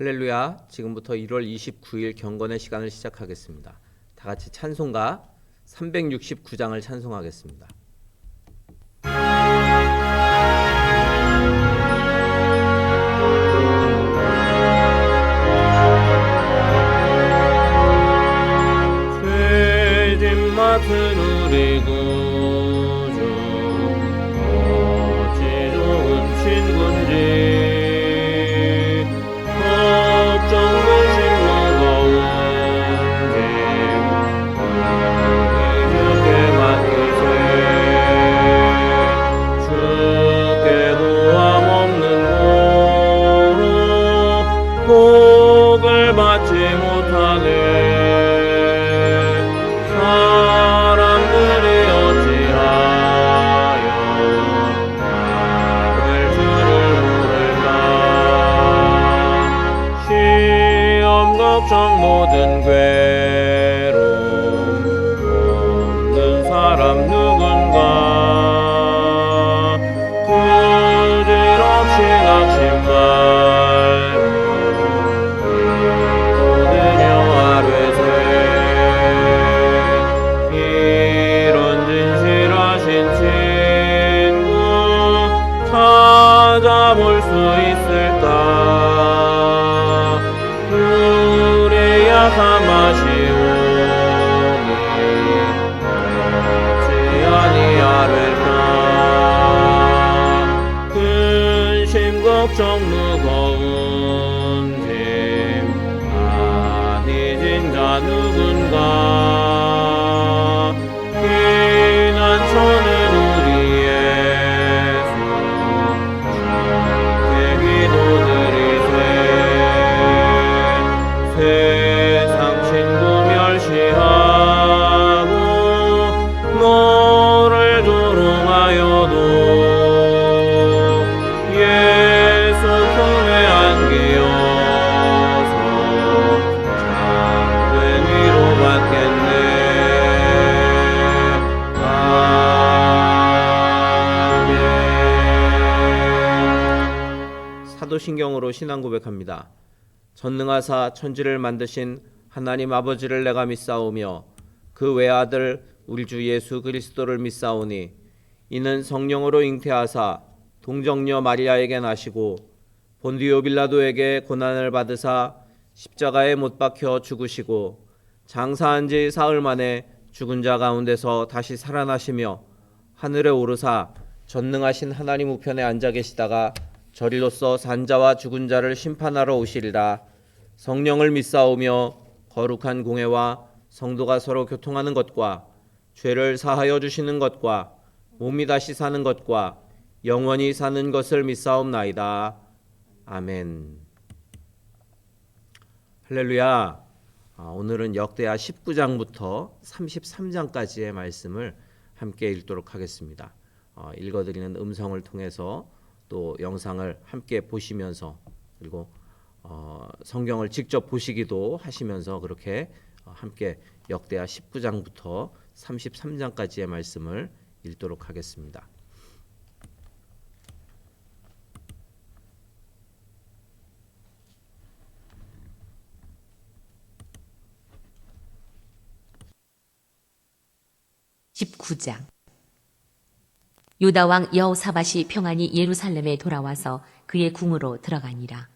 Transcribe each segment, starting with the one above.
할렐루야. 지금부터 1월 29일 경건의 시간을 시작하겠습니다. 다 같이 찬송가 369장을 찬송하겠습니다. 죄짐 맡은 우리 구주 어찌 좋은 친구인지 받지 못하네. 사람들이 어찌하여 나를 주를 모를까. 시험 걱정 모든 괴로움 없는 사람 누군가. 부질없이 낙심만 찾아볼 수 있을까. 우리 약한 마시오니 어찌 아니하릴까. 근심 걱정 무거운 짐 많이 진 자 누군가. 피난처는 우리의 세상 친구 멸시하고 너를 조롱하여도 예수 품에 안기어서 참된 위로받겠네. 아멘. 사도신경으로 신앙 고백합니다. 전능하사 천지를 만드신 하나님 아버지를 내가 믿사오며 그 외아들 우리 주 예수 그리스도를 믿사오니 이는 성령으로 잉태하사 동정녀 마리아에게 나시고 본디오 빌라도에게 고난을 받으사 십자가에 못 박혀 죽으시고 장사한 지 사흘 만에 죽은 자 가운데서 다시 살아나시며 하늘에 오르사 전능하신 하나님 우편에 앉아 계시다가 저리로서 산자와 죽은 자를 심판하러 오시리라. 성령을 믿사오며 거룩한 공회와 성도가 서로 교통하는 것과 죄를 사하여 주시는 것과 몸이 다시 사는 것과 영원히 사는 것을 믿사옵나이다. 아멘. 할렐루야. 오늘은 역대하 19장부터 33장까지의 말씀을 함께 읽도록 하겠습니다. 읽어드리는 음성을 통해서 또 영상을 함께 보시면서 그리고 성경을 직접 보시기도 하시면서 그렇게 함께 역대하 19장부터 33장까지의 말씀을 읽도록 하겠습니다. 유다 왕 여호사밧이 평안히 예루살렘에 돌아와서 그의 궁으로 들어가니라.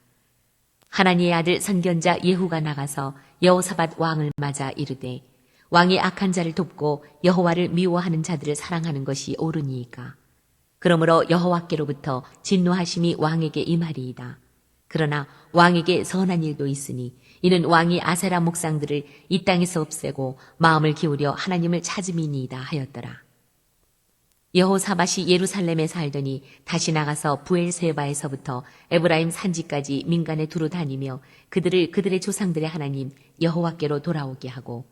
하나니의 아들 선견자 예후가 나가서 여호사밧 왕을 맞아 이르되 왕이 악한 자를 돕고 여호와를 미워하는 자들을 사랑하는 것이 옳으니이까. 그러므로 여호와께로부터 진노하심이 왕에게 임하리이다. 그러나 왕에게 선한 일도 있으니 이는 왕이 아세라 목상들을 이 땅에서 없애고 마음을 기울여 하나님을 찾음이니이다 하였더라. 여호사밧이 예루살렘에 살더니 다시 나가서 부엘세바에서부터 에브라임 산지까지 민간에 두루 다니며 그들을 그들의 조상들의 하나님 여호와께로 돌아오게 하고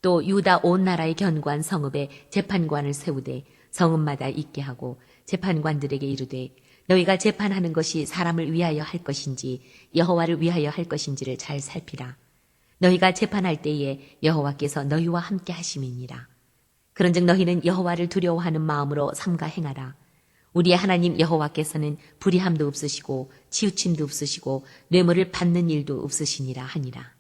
또 유다 온 나라의 견고한 성읍에 재판관을 세우되 성읍마다 있게 하고 재판관들에게 이르되 너희가 재판하는 것이 사람을 위하여 할 것인지 여호와를 위하여 할 것인지를 잘 살피라. 너희가 재판할 때에 여호와께서 너희와 함께 하심이니라. 그런즉 너희는 여호와를 두려워하는 마음으로 삼가 행하라. 우리의 하나님 여호와께서는 불의함도 없으시고 치우침도 없으시고 뇌물을 받는 일도 없으시니라 하니라.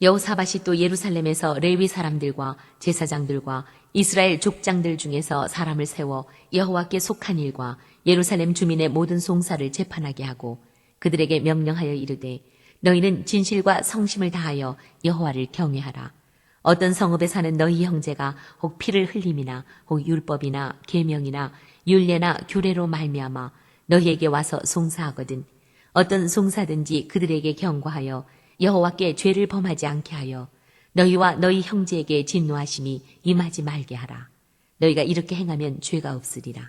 여호사밧이 또 예루살렘에서 레위 사람들과 제사장들과 이스라엘 족장들 중에서 사람을 세워 여호와께 속한 일과 예루살렘 주민의 모든 송사를 재판하게 하고 그들에게 명령하여 이르되 너희는 진실과 성심을 다하여 여호와를 경외하라. 어떤 성읍에 사는 너희 형제가 혹 피를 흘림이나 혹 율법이나 계명이나 율례나 규례로 말미암아 너희에게 와서 송사하거든 어떤 송사든지 그들에게 경고하여 여호와께 죄를 범하지 않게 하여 너희와 너희 형제에게 진노하심이 임하지 말게 하라. 너희가 이렇게 행하면 죄가 없으리라.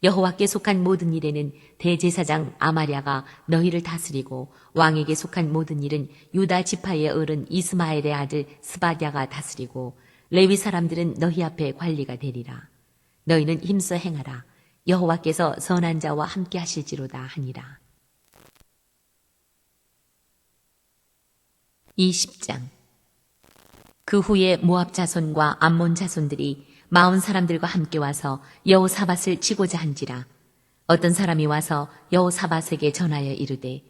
여호와께 속한 모든 일에는 대제사장 아마랴가 너희를 다스리고 왕에게 속한 모든 일은 유다 지파의 어른 이스마엘의 아들 스바랴가 다스리고 레위 사람들은 너희 앞에 관리가 되리라. 너희는 힘써 행하라. 여호와께서 선한 자와 함께 하실지로다 하니라. 20장. 그 후에 모압 자손과 암몬 자손들이 마온 사람들과 함께 와서 여호사밧을 치고자 한지라. 어떤 사람이 와서 여호사밧에게 전하여 이르되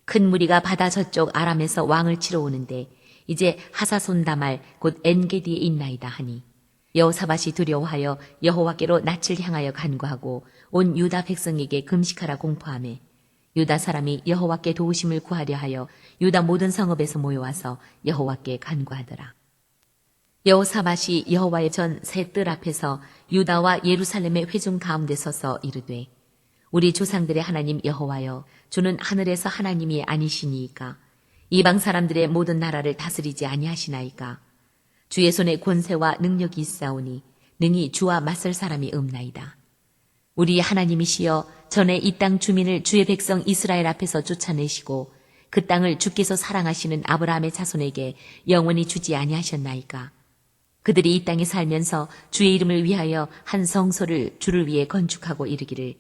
큰 무리가 바다 저쪽 아람에서 왕을 치러 오는데 이제 하사손다말 곧 엔게디에 있나이다 하니 여호사밧이 두려워하여 여호와께로 낯을 향하여 간구하고 온 유다 백성에게 금식하라 공포하매 유다 사람이 여호와께 도우심을 구하려 하여 유다 모든 성읍에서 모여와서 여호와께 간구하더라. 여호사밧이 여호와의 전 새 뜰 앞에서 유다와 예루살렘의 회중 가운데 서서 이르되 우리 조상들의 하나님 여호와여 주는 하늘에서 하나님이 아니시니이까 이방 사람들의 모든 나라를 다스리지 아니하시나이까 주의 손에 권세와 능력이 있사오니 능히 주와 맞설 사람이 없나이다. 우리 하나님이시여 전에 이 땅 주민을 주의 백성 이스라엘 앞에서 쫓아내시고 그 땅을 주께서 사랑하시는 아브라함의 자손에게 영원히 주지 아니하셨나이까. 그들이 이 땅에 살면서 주의 이름을 위하여 한 성소를 주를 위해 건축하고 이르기를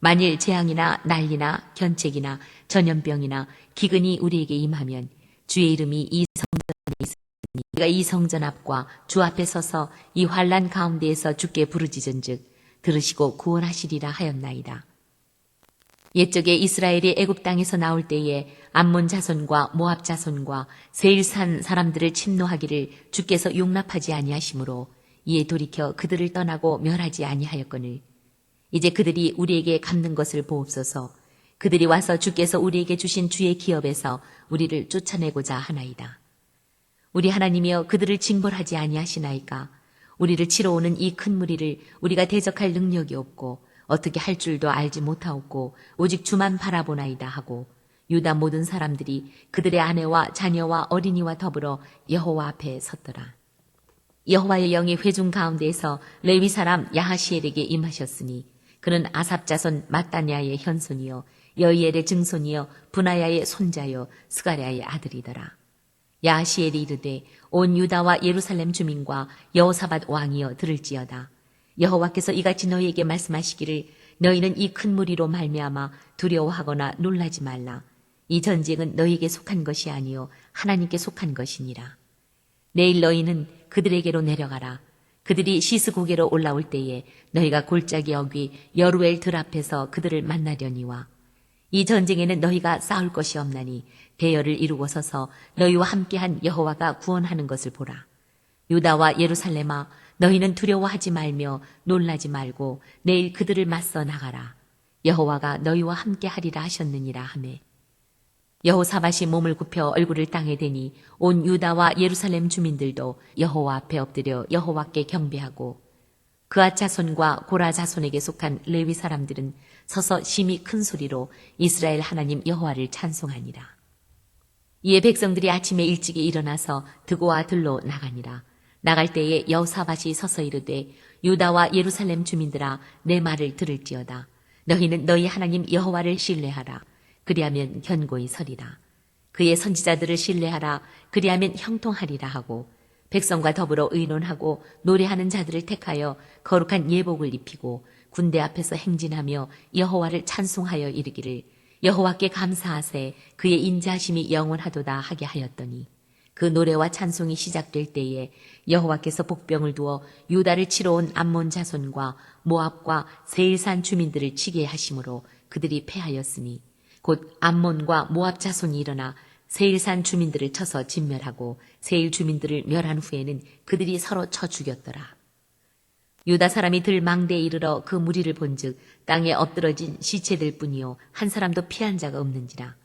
만일 재앙이나 난리나 견책이나 전염병이나 기근이 우리에게 임하면 주의 이름이 이 성전에 있으니 우리가 이 성전 앞과 주 앞에 서서 이 환난 가운데에서 주께 부르짖은즉 들으시고 구원하시리라 하였나이다. 옛적에 이스라엘이 애굽 땅에서 나올 때에 암몬 자손과 모압 자손과 세일산 사람들을 침노하기를 주께서 용납하지 아니하시므로 이에 돌이켜 그들을 떠나고 멸하지 아니하였거늘 이제 그들이 우리에게 갚는 것을 보옵소서. 그들이 와서 주께서 우리에게 주신 주의 기업에서 우리를 쫓아내고자 하나이다. 우리 하나님이여 그들을 징벌하지 아니하시나이까. 우리를 치러 오는 이 큰 무리를 우리가 대적할 능력이 없고 어떻게 할 줄도 알지 못하옵고 오직 주만 바라보나이다 하고 유다 모든 사람들이 그들의 아내와 자녀와 어린이와 더불어 여호와 앞에 섰더라. 여호와의 영이 회중 가운데에서 레위 사람 야하시엘에게 임하셨으니 그는 아삽 자손 마따냐의 현손이요 여이엘의 증손이요 분하야의 손자요 스가랴의 아들이더라. 야하시엘이 이르되 온 유다와 예루살렘 주민과 여호사밧 왕이여 들을지어다. 여호와께서 이같이 너희에게 말씀하시기를 너희는 이 큰 무리로 말미암아 두려워하거나 놀라지 말라. 이 전쟁은 너희에게 속한 것이 아니요 하나님께 속한 것이니라. 내일 너희는 그들에게로 내려가라. 그들이 시스고개로 올라올 때에 너희가 골짜기 어귀 여루엘 들 앞에서 그들을 만나려니와 이 전쟁에는 너희가 싸울 것이 없나니 대열을 이루고 서서 너희와 함께한 여호와가 구원하는 것을 보라. 유다와 예루살렘아 너희는 두려워하지 말며 놀라지 말고 내일 그들을 맞서 나가라. 여호와가 너희와 함께하리라 하셨느니라 하매 여호사밧이 몸을 굽혀 얼굴을 땅에 대니 온 유다와 예루살렘 주민들도 여호와 앞에 엎드려 여호와께 경배하고 그앗 자손과 고라 자손에게 속한 레위 사람들은 서서 심히 큰 소리로 이스라엘 하나님 여호와를 찬송하니라. 이에 백성들이 아침에 일찍이 일어나서 드고와 들로 나가니라. 나갈 때에 여호사밧이 서서 이르되 유다와 예루살렘 주민들아 내 말을 들을지어다. 너희는 너희 하나님 여호와를 신뢰하라. 그리하면 견고히 서리라. 그의 선지자들을 신뢰하라. 그리하면 형통하리라 하고 백성과 더불어 의논하고 노래하는 자들을 택하여 거룩한 예복을 입히고 군대 앞에서 행진하며 여호와를 찬송하여 이르기를 여호와께 감사하세 그의 인자하심이 영원하도다 하게 하였더니 그 노래와 찬송이 시작될 때에 여호와께서 복병을 두어 유다를 치러 온 암몬 자손과 모압과 세일산 주민들을 치게 하심으로 그들이 패하였으니 곧 암몬과 모압 자손이 일어나 세일산 주민들을 쳐서 진멸하고 세일 주민들을 멸한 후에는 그들이 서로 쳐 죽였더라. 유다 사람이 들 망대에 이르러 그 무리를 본즉 땅에 엎드러진 시체들 뿐이요 한 사람도 피한 자가 없는지라.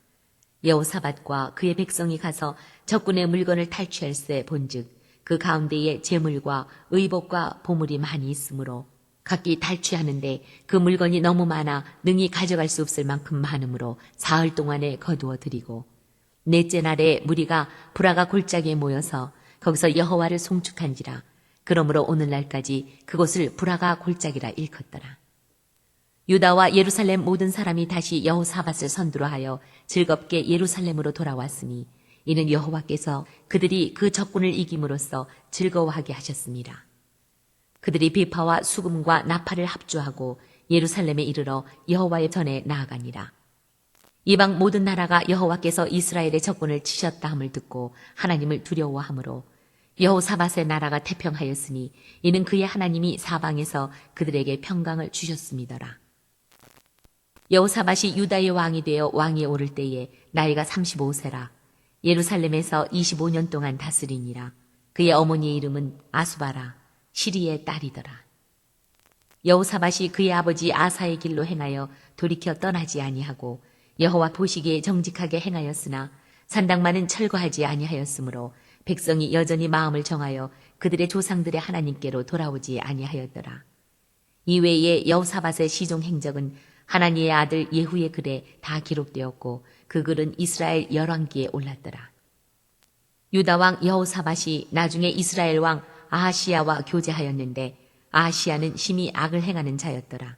여호사밧과 그의 백성이 가서 적군의 물건을 탈취할세 본즉 그 가운데에 재물과 의복과 보물이 많이 있으므로 각기 탈취하는데 그 물건이 너무 많아 능히 가져갈 수 없을 만큼 많으므로 사흘 동안에 거두어 드리고 넷째 날에 무리가 브라가 골짜기에 모여서 거기서 여호와를 송축한지라. 그러므로 오늘날까지 그곳을 브라가 골짜기라 일컫더라. 유다와 예루살렘 모든 사람이 다시 여호사밧을 선두로 하여 즐겁게 예루살렘으로 돌아왔으니 이는 여호와께서 그들이 그 적군을 이김으로써 즐거워하게 하셨습니다. 그들이 비파와 수금과 나팔을 합주하고 예루살렘에 이르러 여호와의 전에 나아가니라. 이방 모든 나라가 여호와께서 이스라엘의 적군을 치셨다 함을 듣고 하나님을 두려워하므로 여호사밧의 나라가 태평하였으니 이는 그의 하나님이 사방에서 그들에게 평강을 주셨음이더라. 여호사밧이 유다의 왕이 되어 왕위에 오를 때에 나이가 35세라. 예루살렘에서 25년 동안 다스리니라. 그의 어머니의 이름은 아수바라, 시리의 딸이더라. 여호사밧이 그의 아버지 아사의 길로 행하여 돌이켜 떠나지 아니하고 여호와 보시기에 정직하게 행하였으나 산당만은 철거하지 아니하였으므로 백성이 여전히 마음을 정하여 그들의 조상들의 하나님께로 돌아오지 아니하였더라. 이외에 여호사밧의 시종 행적은 하나니의 아들 예후의 글에 다 기록되었고 그 글은 이스라엘 열왕기에 올랐더라. 유다 왕 여호사밧이 나중에 이스라엘 왕 아하시야와 교제하였는데 아하시야는 심히 악을 행하는 자였더라.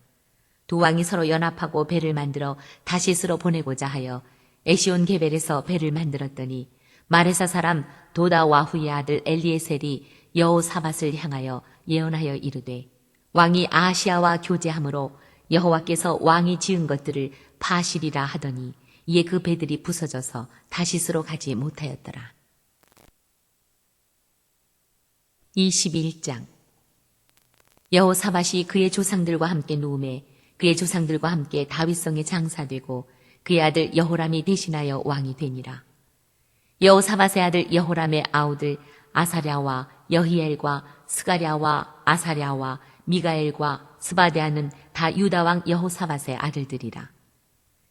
두 왕이 서로 연합하고 배를 만들어 다시스로 보내고자 하여 에시온 게벨에서 배를 만들었더니 마레사 사람 도다와후의 아들 엘리에셀이 여호사밧을 향하여 예언하여 이르되 왕이 아하시야와 교제함으로 여호와께서 왕이 지은 것들을 파시리라 하더니 이에 그 배들이 부서져서 다시스로 가지 못하였더라. 21장 여호사밧이 그의 조상들과 함께 누움에 그의 조상들과 함께 다윗성에 장사되고 그의 아들 여호람이 대신하여 왕이 되니라. 여호사밧의 아들 여호람의 아우들 아사랴와 여히엘과 스가랴와 아사랴와 미가엘과 스바데아는 다 유다왕 여호사밧의 아들들이라.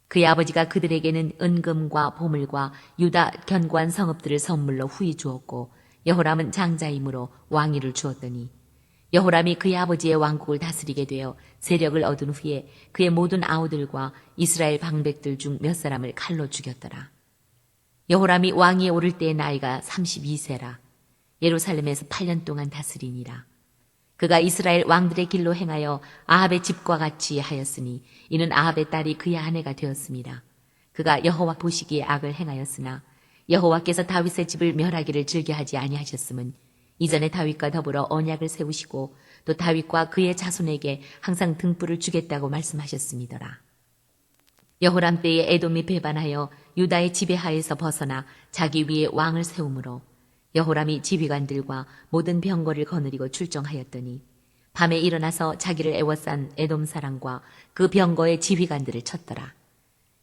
그의 아버지가 그들에게는 은금과 보물과 유다 견고한 성읍들을 선물로 후히 주었고 여호람은 장자이므로 왕위를 주었더니 여호람이 그의 아버지의 왕국을 다스리게 되어 세력을 얻은 후에 그의 모든 아우들과 이스라엘 방백들 중 몇 사람을 칼로 죽였더라. 여호람이 왕위에 오를 때의 나이가 32세라. 예루살렘에서 8년 동안 다스리니라. 그가 이스라엘 왕들의 길로 행하여 아합의 집과 같이 하였으니 이는 아합의 딸이 그의 아내가 되었습니다. 그가 여호와 보시기에 악을 행하였으나 여호와께서 다윗의 집을 멸하기를 즐겨하지 아니하셨음은 이전에 다윗과 더불어 언약을 세우시고 또 다윗과 그의 자손에게 항상 등불을 주겠다고 말씀하셨음이더라. 여호람 때에 에돔이 배반하여 유다의 지배하에서 벗어나 자기 위에 왕을 세우므로 여호람이 지휘관들과 모든 병거를 거느리고 출정하였더니 밤에 일어나서 자기를 애워싼 에돔 사람과 그 병거의 지휘관들을 쳤더라.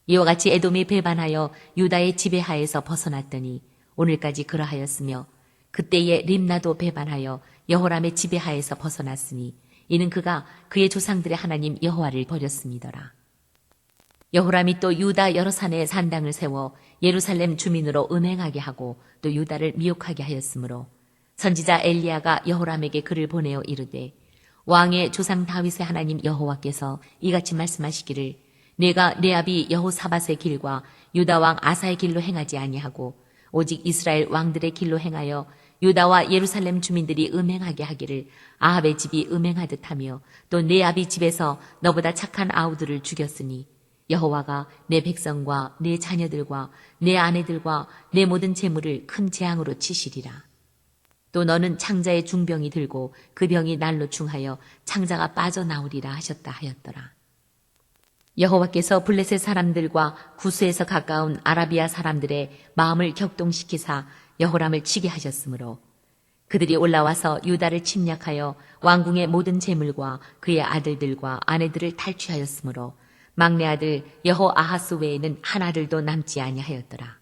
이와 같이 에돔이 배반하여 유다의 지배하에서 벗어났더니 오늘까지 그러하였으며 그때에 림나도 배반하여 여호람의 지배하에서 벗어났으니 이는 그가 그의 조상들의 하나님 여호와를 버렸음이더라. 여호람이 또 유다 여러 산에 산당을 세워 예루살렘 주민으로 음행하게 하고 또 유다를 미혹하게 하였으므로 선지자 엘리야가 여호람에게 글을 보내어 이르되 왕의 조상 다윗의 하나님 여호와께서 이같이 말씀하시기를 내가 내 아비 여호사밧의 길과 유다 왕 아사의 길로 행하지 아니하고 오직 이스라엘 왕들의 길로 행하여 유다와 예루살렘 주민들이 음행하게 하기를 아합의 집이 음행하듯 하며 또 내 아비 집에서 너보다 착한 아우들을 죽였으니 여호와가 내 백성과 내 자녀들과 내 아내들과 내 모든 재물을 큰 재앙으로 치시리라. 또 너는 창자의 중병이 들고 그 병이 날로 중하여 창자가 빠져나오리라 하셨다 하였더라. 여호와께서 블레셋 사람들과 구스에서 가까운 아라비아 사람들의 마음을 격동시키사 여호람을 치게 하셨으므로 그들이 올라와서 유다를 침략하여 왕궁의 모든 재물과 그의 아들들과 아내들을 탈취하였으므로 막내 아들 여호아하스 외에는 한 아들도 남지 아니하였더라.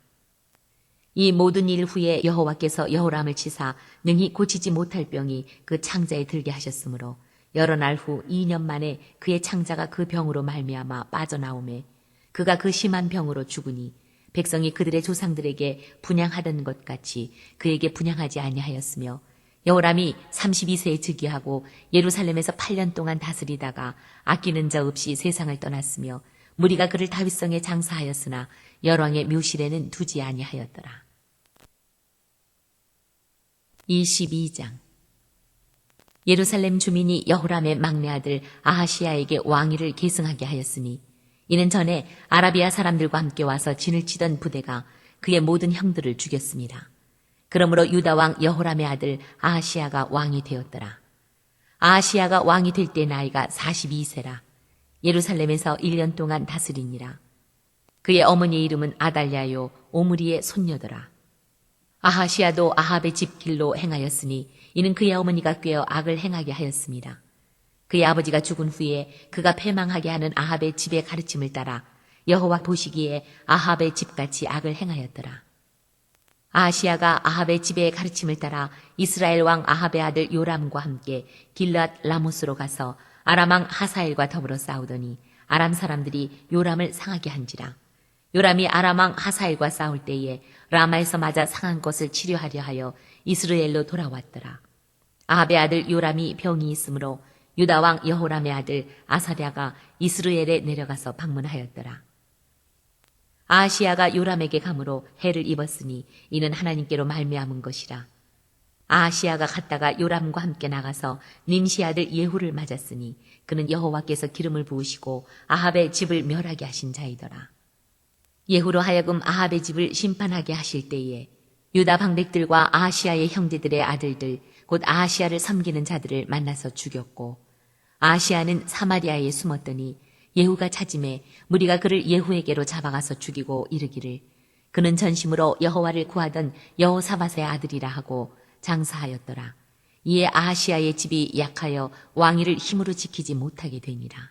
이 모든 일 후에 여호와께서 여호람을 치사 능히 고치지 못할 병이 그 창자에 들게 하셨으므로 여러 날 후 2년 만에 그의 창자가 그 병으로 말미암아 빠져나오매 그가 그 심한 병으로 죽으니 백성이 그들의 조상들에게 분향하던 것 같이 그에게 분향하지 아니하였으며 여호람이 32세에 즉위하고 예루살렘에서 8년 동안 다스리다가 아끼는 자 없이 세상을 떠났으며 무리가 그를 다윗성에 장사하였으나 열왕의 묘실에는 두지 아니하였더라. 22장 예루살렘 주민이 여호람의 막내 아들 아하시야에게 왕위를 계승하게 하였으니 이는 전에 아라비아 사람들과 함께 와서 진을 치던 부대가 그의 모든 형들을 죽였습니다. 그러므로 유다 왕 여호람의 아들 아하시야가 왕이 되었더라. 아하시야가 왕이 될 때 나이가 42세라. 예루살렘에서 1년 동안 다스리니라. 그의 어머니의 이름은 아달랴요 오므리의 손녀더라. 아하시야도 아합의 집길로 행하였으니 이는 그의 어머니가 꾀어 악을 행하게 하였습니다. 그의 아버지가 죽은 후에 그가 패망하게 하는 아합의 집의 가르침을 따라 여호와 보시기에 아합의 집같이 악을 행하였더라. 아하시야가 아합의 집의 가르침을 따라 이스라엘 왕 아합의 아들 요람과 함께 길앗 라모스로 가서 아람 왕 하사엘과 더불어 싸우더니 아람 사람들이 요람을 상하게 한지라. 요람이 아람 왕 하사엘과 싸울 때에 라마에서 맞아 상한 것을 치료하려 하여 이스라엘로 돌아왔더라. 아합의 아들 요람이 병이 있으므로 유다 왕 여호람의 아들 아사랴가 이스라엘에 내려가서 방문하였더라. 아하시야가 요람에게 감으로 해를 입었으니 이는 하나님께로 말미암은 것이라. 아하시야가 갔다가 요람과 함께 나가서 nim시 아들 예후를 맞았으니 그는 여호와께서 기름을 부으시고 아합의 집을 멸하게 하신 자이더라. 예후로 하여금 아합의 집을 심판하게 하실 때에 유다 방백들과 아하시야의 형제들의 아들들 곧 아하시야를 섬기는 자들을 만나서 죽였고 아하시야는 사마리아에 숨었더니 예후가 찾음에 무리가 그를 예후에게로 잡아가서 죽이고 이르기를 그는 전심으로 여호와를 구하던 여호사밧의 아들이라 하고 장사하였더라. 이에 아하시야의 집이 약하여 왕위를 힘으로 지키지 못하게 되니라.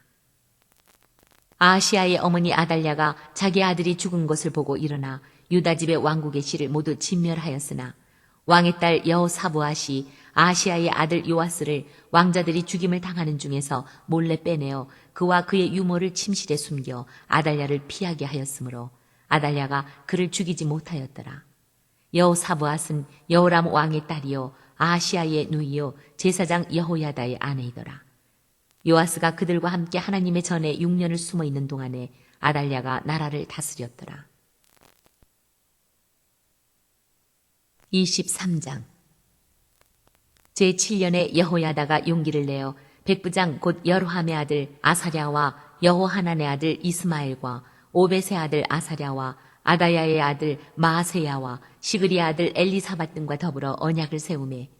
아하시야의 어머니 아달랴가 자기 아들이 죽은 것을 보고 일어나 유다 집의 왕국의 씨를 모두 진멸하였으나 왕의 딸 여호사브앗이 아하시야의 아들 요아스를 왕자들이 죽임을 당하는 중에서 몰래 빼내어 그와 그의 유모를 침실에 숨겨 아달랴를 피하게 하였으므로 아달랴가 그를 죽이지 못하였더라. 여호사브앗은 여호람 왕의 딸이요 아하시야의 누이요 제사장 여호야다의 아내이더라. 요아스가 그들과 함께 하나님의 전에 6년을 숨어 있는 동안에 아달랴가 나라를 다스렸더라. 23장 제7년에 여호야다가 용기를 내어 백부장 곧 여로함의 아들 아사랴와 여호하난의 아들 이스마엘과 오벳의 아들 아사랴와 아다야의 아들 마아세야와 시그리의 아들 엘리사밧 등과 더불어 언약을 세우매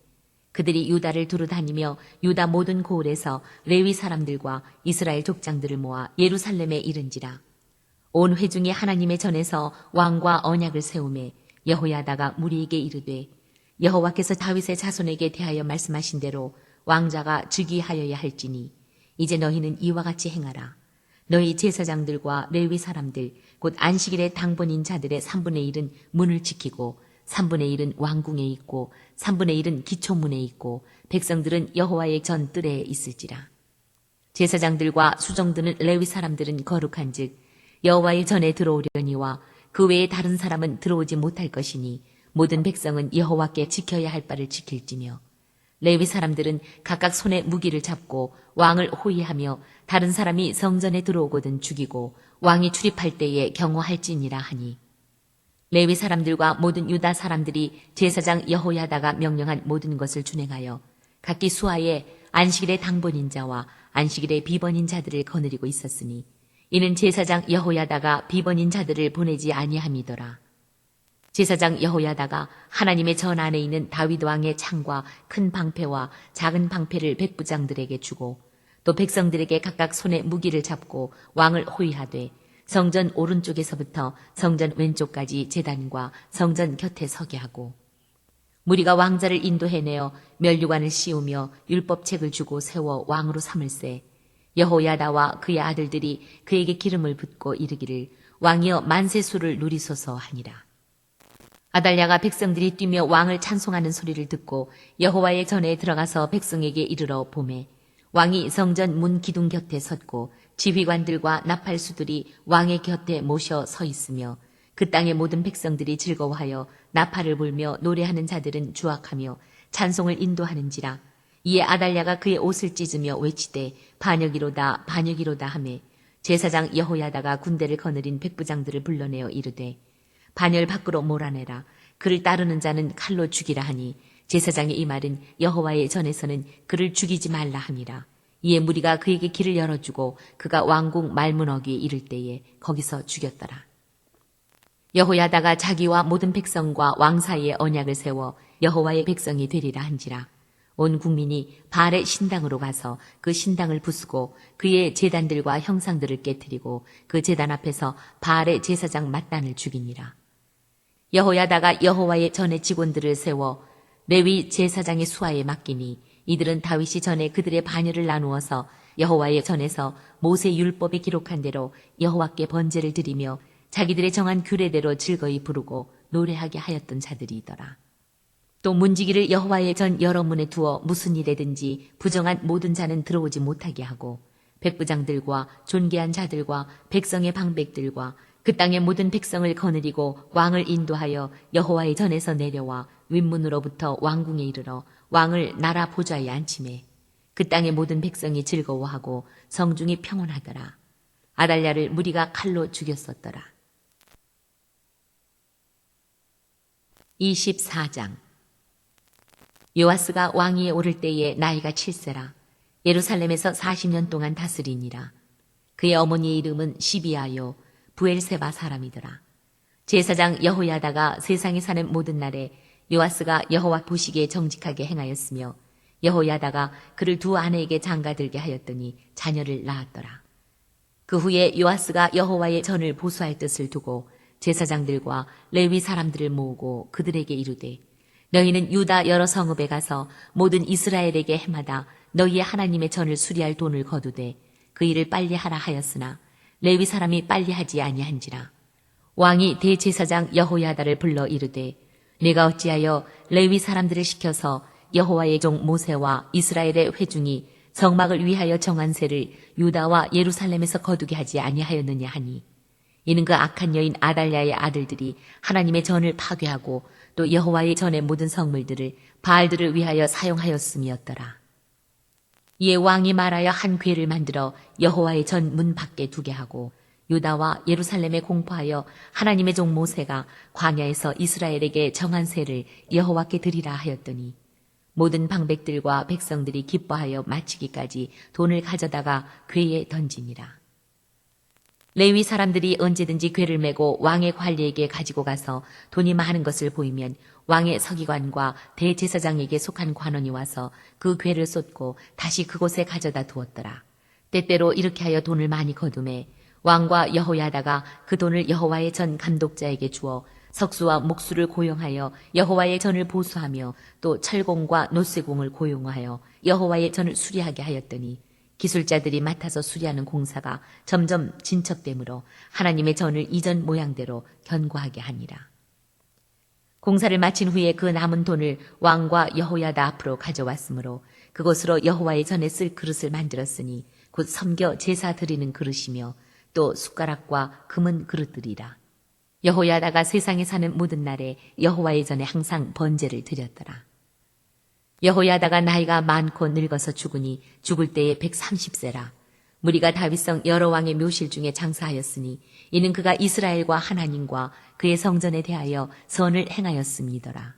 그들이 유다를 두루 다니며 유다 모든 고을에서 레위 사람들과 이스라엘 족장들을 모아 예루살렘에 이른지라. 온 회중이 하나님의 전에서 왕과 언약을 세우매 여호야다가 무리에게 이르되 여호와께서 다윗의 자손에게 대하여 말씀하신 대로 왕자가 즉위하여야 할지니 이제 너희는 이와 같이 행하라. 너희 제사장들과 레위 사람들 곧 안식일의 당번인 자들의 3분의 1은 문을 지키고 3분의 1은 왕궁에 있고 3분의 1은 기초문에 있고 백성들은 여호와의 전 뜰에 있을지라. 제사장들과 수종드는 레위 사람들은 거룩한즉 여호와의 전에 들어오려니와 그 외에 다른 사람은 들어오지 못할 것이니 모든 백성은 여호와께 지켜야 할 바를 지킬지며 레위 사람들은 각각 손에 무기를 잡고 왕을 호위하며 다른 사람이 성전에 들어오거든 죽이고 왕이 출입할 때에 경호할지니라 하니 레위 사람들과 모든 유다 사람들이 제사장 여호야다가 명령한 모든 것을 준행하여 각기 수하에 안식일의 당번인 자와 안식일의 비번인 자들을 거느리고 있었으니 이는 제사장 여호야다가 비번인 자들을 보내지 아니함이더라. 제사장 여호야다가 하나님의 전 안에 있는 다윗 왕의 창과 큰 방패와 작은 방패를 백부장들에게 주고 또 백성들에게 각각 손에 무기를 잡고 왕을 호위하되 성전 오른쪽에서부터 성전 왼쪽까지 제단과 성전 곁에 서게 하고 무리가 왕자를 인도해내어 면류관을 씌우며 율법책을 주고 세워 왕으로 삼을세 여호야다와 그의 아들들이 그에게 기름을 붓고 이르기를 왕이여 만세수를 누리소서 하니라. 아달랴가 백성들이 뛰며 왕을 찬송하는 소리를 듣고 여호와의 전에 들어가서 백성에게 이르러 보매 왕이 성전 문 기둥 곁에 섰고 지휘관들과 나팔수들이 왕의 곁에 모셔 서 있으며 그 땅의 모든 백성들이 즐거워하여 나팔을 불며 노래하는 자들은 주악하며 찬송을 인도하는지라. 이에 아달랴가 그의 옷을 찢으며 외치되 반역이로다 반역이로다 하매 제사장 여호야다가 군대를 거느린 백부장들을 불러내어 이르되 반열 밖으로 몰아내라. 그를 따르는 자는 칼로 죽이라 하니 제사장의 이 말은 여호와의 전에서는 그를 죽이지 말라 함이라. 이에 무리가 그에게 길을 열어주고 그가 왕궁 말문어귀에 이를 때에 거기서 죽였더라. 여호야다가 자기와 모든 백성과 왕 사이에 언약을 세워 여호와의 백성이 되리라 한지라. 온 국민이 바알의 신당으로 가서 그 신당을 부수고 그의 제단들과 형상들을 깨뜨리고 그 제단 앞에서 바알의 제사장 mat단을 죽이니라. 여호야다가 여호와의 전의 직원들을 세워 레위 제사장의 수하에 맡기니 이들은 다윗이 전에 그들의 반열을 나누어서 여호와의 전에서 모세 율법에 기록한 대로 여호와께 번제를 드리며 자기들의 정한 규례대로 즐거이 부르고 노래하게 하였던 자들이더라. 또 문지기를 여호와의 전 여러 문에 두어 무슨 일에든지 부정한 모든 자는 들어오지 못하게 하고 백부장들과 존귀한 자들과 백성의 방백들과 그 땅의 모든 백성을 거느리고 왕을 인도하여 여호와의 전에서 내려와 윗문으로부터 왕궁에 이르러 왕을 나라 보좌에 앉히매 그 땅의 모든 백성이 즐거워하고 성중이 평온하더라. 아달랴를 무리가 칼로 죽였었더라. 24장 요아스가 왕위에 오를 때에 나이가 7세라. 예루살렘에서 40년 동안 다스리니라. 그의 어머니의 이름은 시비아요 부엘세바 사람이더라. 제사장 여호야다가 세상에 사는 모든 날에 요아스가 여호와 보시기에 정직하게 행하였으며 여호야다가 그를 두 아내에게 장가들게 하였더니 자녀를 낳았더라. 그 후에 요아스가 여호와의 전을 보수할 뜻을 두고 제사장들과 레위 사람들을 모으고 그들에게 이르되 너희는 유다 여러 성읍에 가서 모든 이스라엘에게 해마다 너희의 하나님의 전을 수리할 돈을 거두되 그 일을 빨리 하라 하였으나 레위 사람이 빨리 하지 아니한지라. 왕이 대제사장 여호야다를 불러 이르되 내가 어찌하여 레위 사람들을 시켜서 여호와의 종 모세와 이스라엘의 회중이 성막을 위하여 정한 세를 유다와 예루살렘에서 거두게 하지 아니하였느냐 하니 이는 그 악한 여인 아달랴의 아들들이 하나님의 전을 파괴하고 또 여호와의 전의 모든 성물들을 바알들을 위하여 사용하였음이었더라. 이에 왕이 말하여 한 궤를 만들어 여호와의 전 문 밖에 두게 하고 유다와 예루살렘에 공포하여 하나님의 종 모세가 광야에서 이스라엘에게 정한 세를 여호와께 드리라 하였더니 모든 방백들과 백성들이 기뻐하여 마치기까지 돈을 가져다가 궤에 던지니라. 레위 사람들이 언제든지 궤를 메고 왕의 관리에게 가지고 가서 돈이 많은 것을 보이면 왕의 서기관과 대제사장에게 속한 관원이 와서 그 궤를 쏟고 다시 그곳에 가져다 두었더라. 때때로 이렇게 하여 돈을 많이 거두매 왕과 여호야다가 그 돈을 여호와의 전 감독자에게 주어 석수와 목수를 고용하여 여호와의 전을 보수하며 또 철공과 노쇠공을 고용하여 여호와의 전을 수리하게 하였더니 기술자들이 맡아서 수리하는 공사가 점점 진척되므로 하나님의 전을 이전 모양대로 견고하게 하니라. 공사를 마친 후에 그 남은 돈을 왕과 여호야다 앞으로 가져왔으므로 그곳으로 여호와의 전에 쓸 그릇을 만들었으니 곧 섬겨 제사 드리는 그릇이며 또 숟가락과 금은 그릇들이라. 여호야다가 세상에 사는 모든 날에 여호와의 전에 항상 번제를 드렸더라. 여호야다가 나이가 많고 늙어서 죽으니 죽을 때에 130세라. 무리가 다윗성 여러 왕의 묘실 중에 장사하였으니 이는 그가 이스라엘과 하나님과 그의 성전에 대하여 선을 행하였음이더라.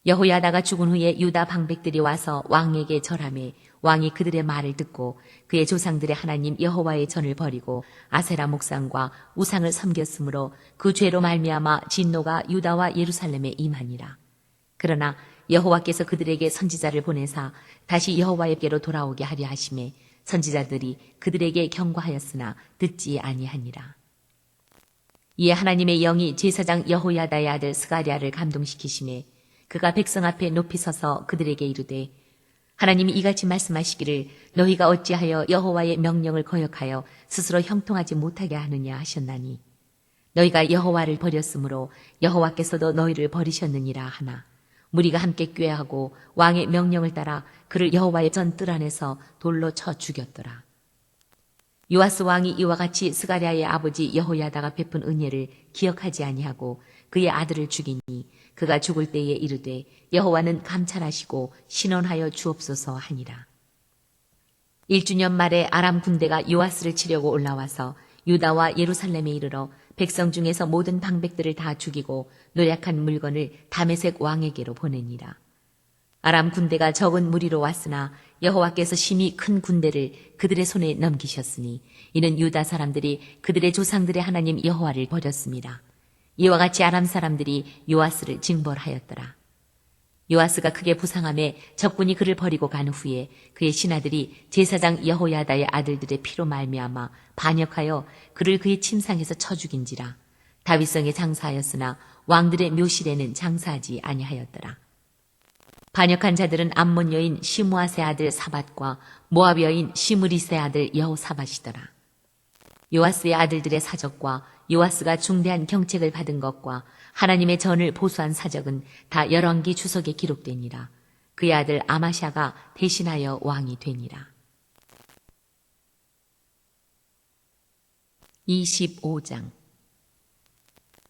여호야다가 죽은 후에 유다 방백들이 와서 왕에게 절하매 왕이 그들의 말을 듣고 그의 조상들의 하나님 여호와의 전을 버리고 아세라 목상과 우상을 섬겼으므로 그 죄로 말미암아 진노가 유다와 예루살렘에 임하니라. 그러나 여호와께서 그들에게 선지자를 보내사 다시 여호와에게로 돌아오게 하려 하심에 선지자들이 그들에게 경고하였으나 듣지 아니하니라. 이에 하나님의 영이 제사장 여호야다의 아들 스가랴를 감동시키심에 그가 백성 앞에 높이 서서 그들에게 이르되 하나님이 이같이 말씀하시기를 너희가 어찌하여 여호와의 명령을 거역하여 스스로 형통하지 못하게 하느냐 하셨나니 너희가 여호와를 버렸으므로 여호와께서도 너희를 버리셨느니라 하나 무리가 함께 꾀하고 왕의 명령을 따라 그를 여호와의 전뜰 안에서 돌로 쳐 죽였더라. 요아스 왕이 이와 같이 스가랴의 아버지 여호야다가 베푼 은혜를 기억하지 아니하고 그의 아들을 죽이니 그가 죽을 때에 이르되 여호와는 감찰하시고 신원하여 주옵소서 하니라. 1주년 말에 아람 군대가 요아스를 치려고 올라와서 유다와 예루살렘에 이르러 백성 중에서 모든 방백들을 다 죽이고 노략한 물건을 다메섹 왕에게로 보내니라. 아람 군대가 적은 무리로 왔으나 여호와께서 심히 큰 군대를 그들의 손에 넘기셨으니 이는 유다 사람들이 그들의 조상들의 하나님 여호와를 버렸습니다. 이와 같이 아람 사람들이 요아스를 징벌하였더라. 요아스가 크게 부상함에 적군이 그를 버리고 간 후에 그의 신하들이 제사장 여호야다의 아들들의 피로 말미암아 반역하여 그를 그의 침상에서 쳐 죽인지라. 다윗성에 장사하였으나 왕들의 묘실에는 장사하지 아니하였더라. 반역한 자들은 암몬 여인 시므아세 아들 사밧과 모압 여인 시므리세 아들 여호사밧이더라. 요아스의 아들들의 사적과 요아스가 중대한 경책을 받은 것과 하나님의 전을 보수한 사적은 다 열왕기 주석에 기록되니라. 그의 아들 아마샤가 대신하여 왕이 되니라. 25장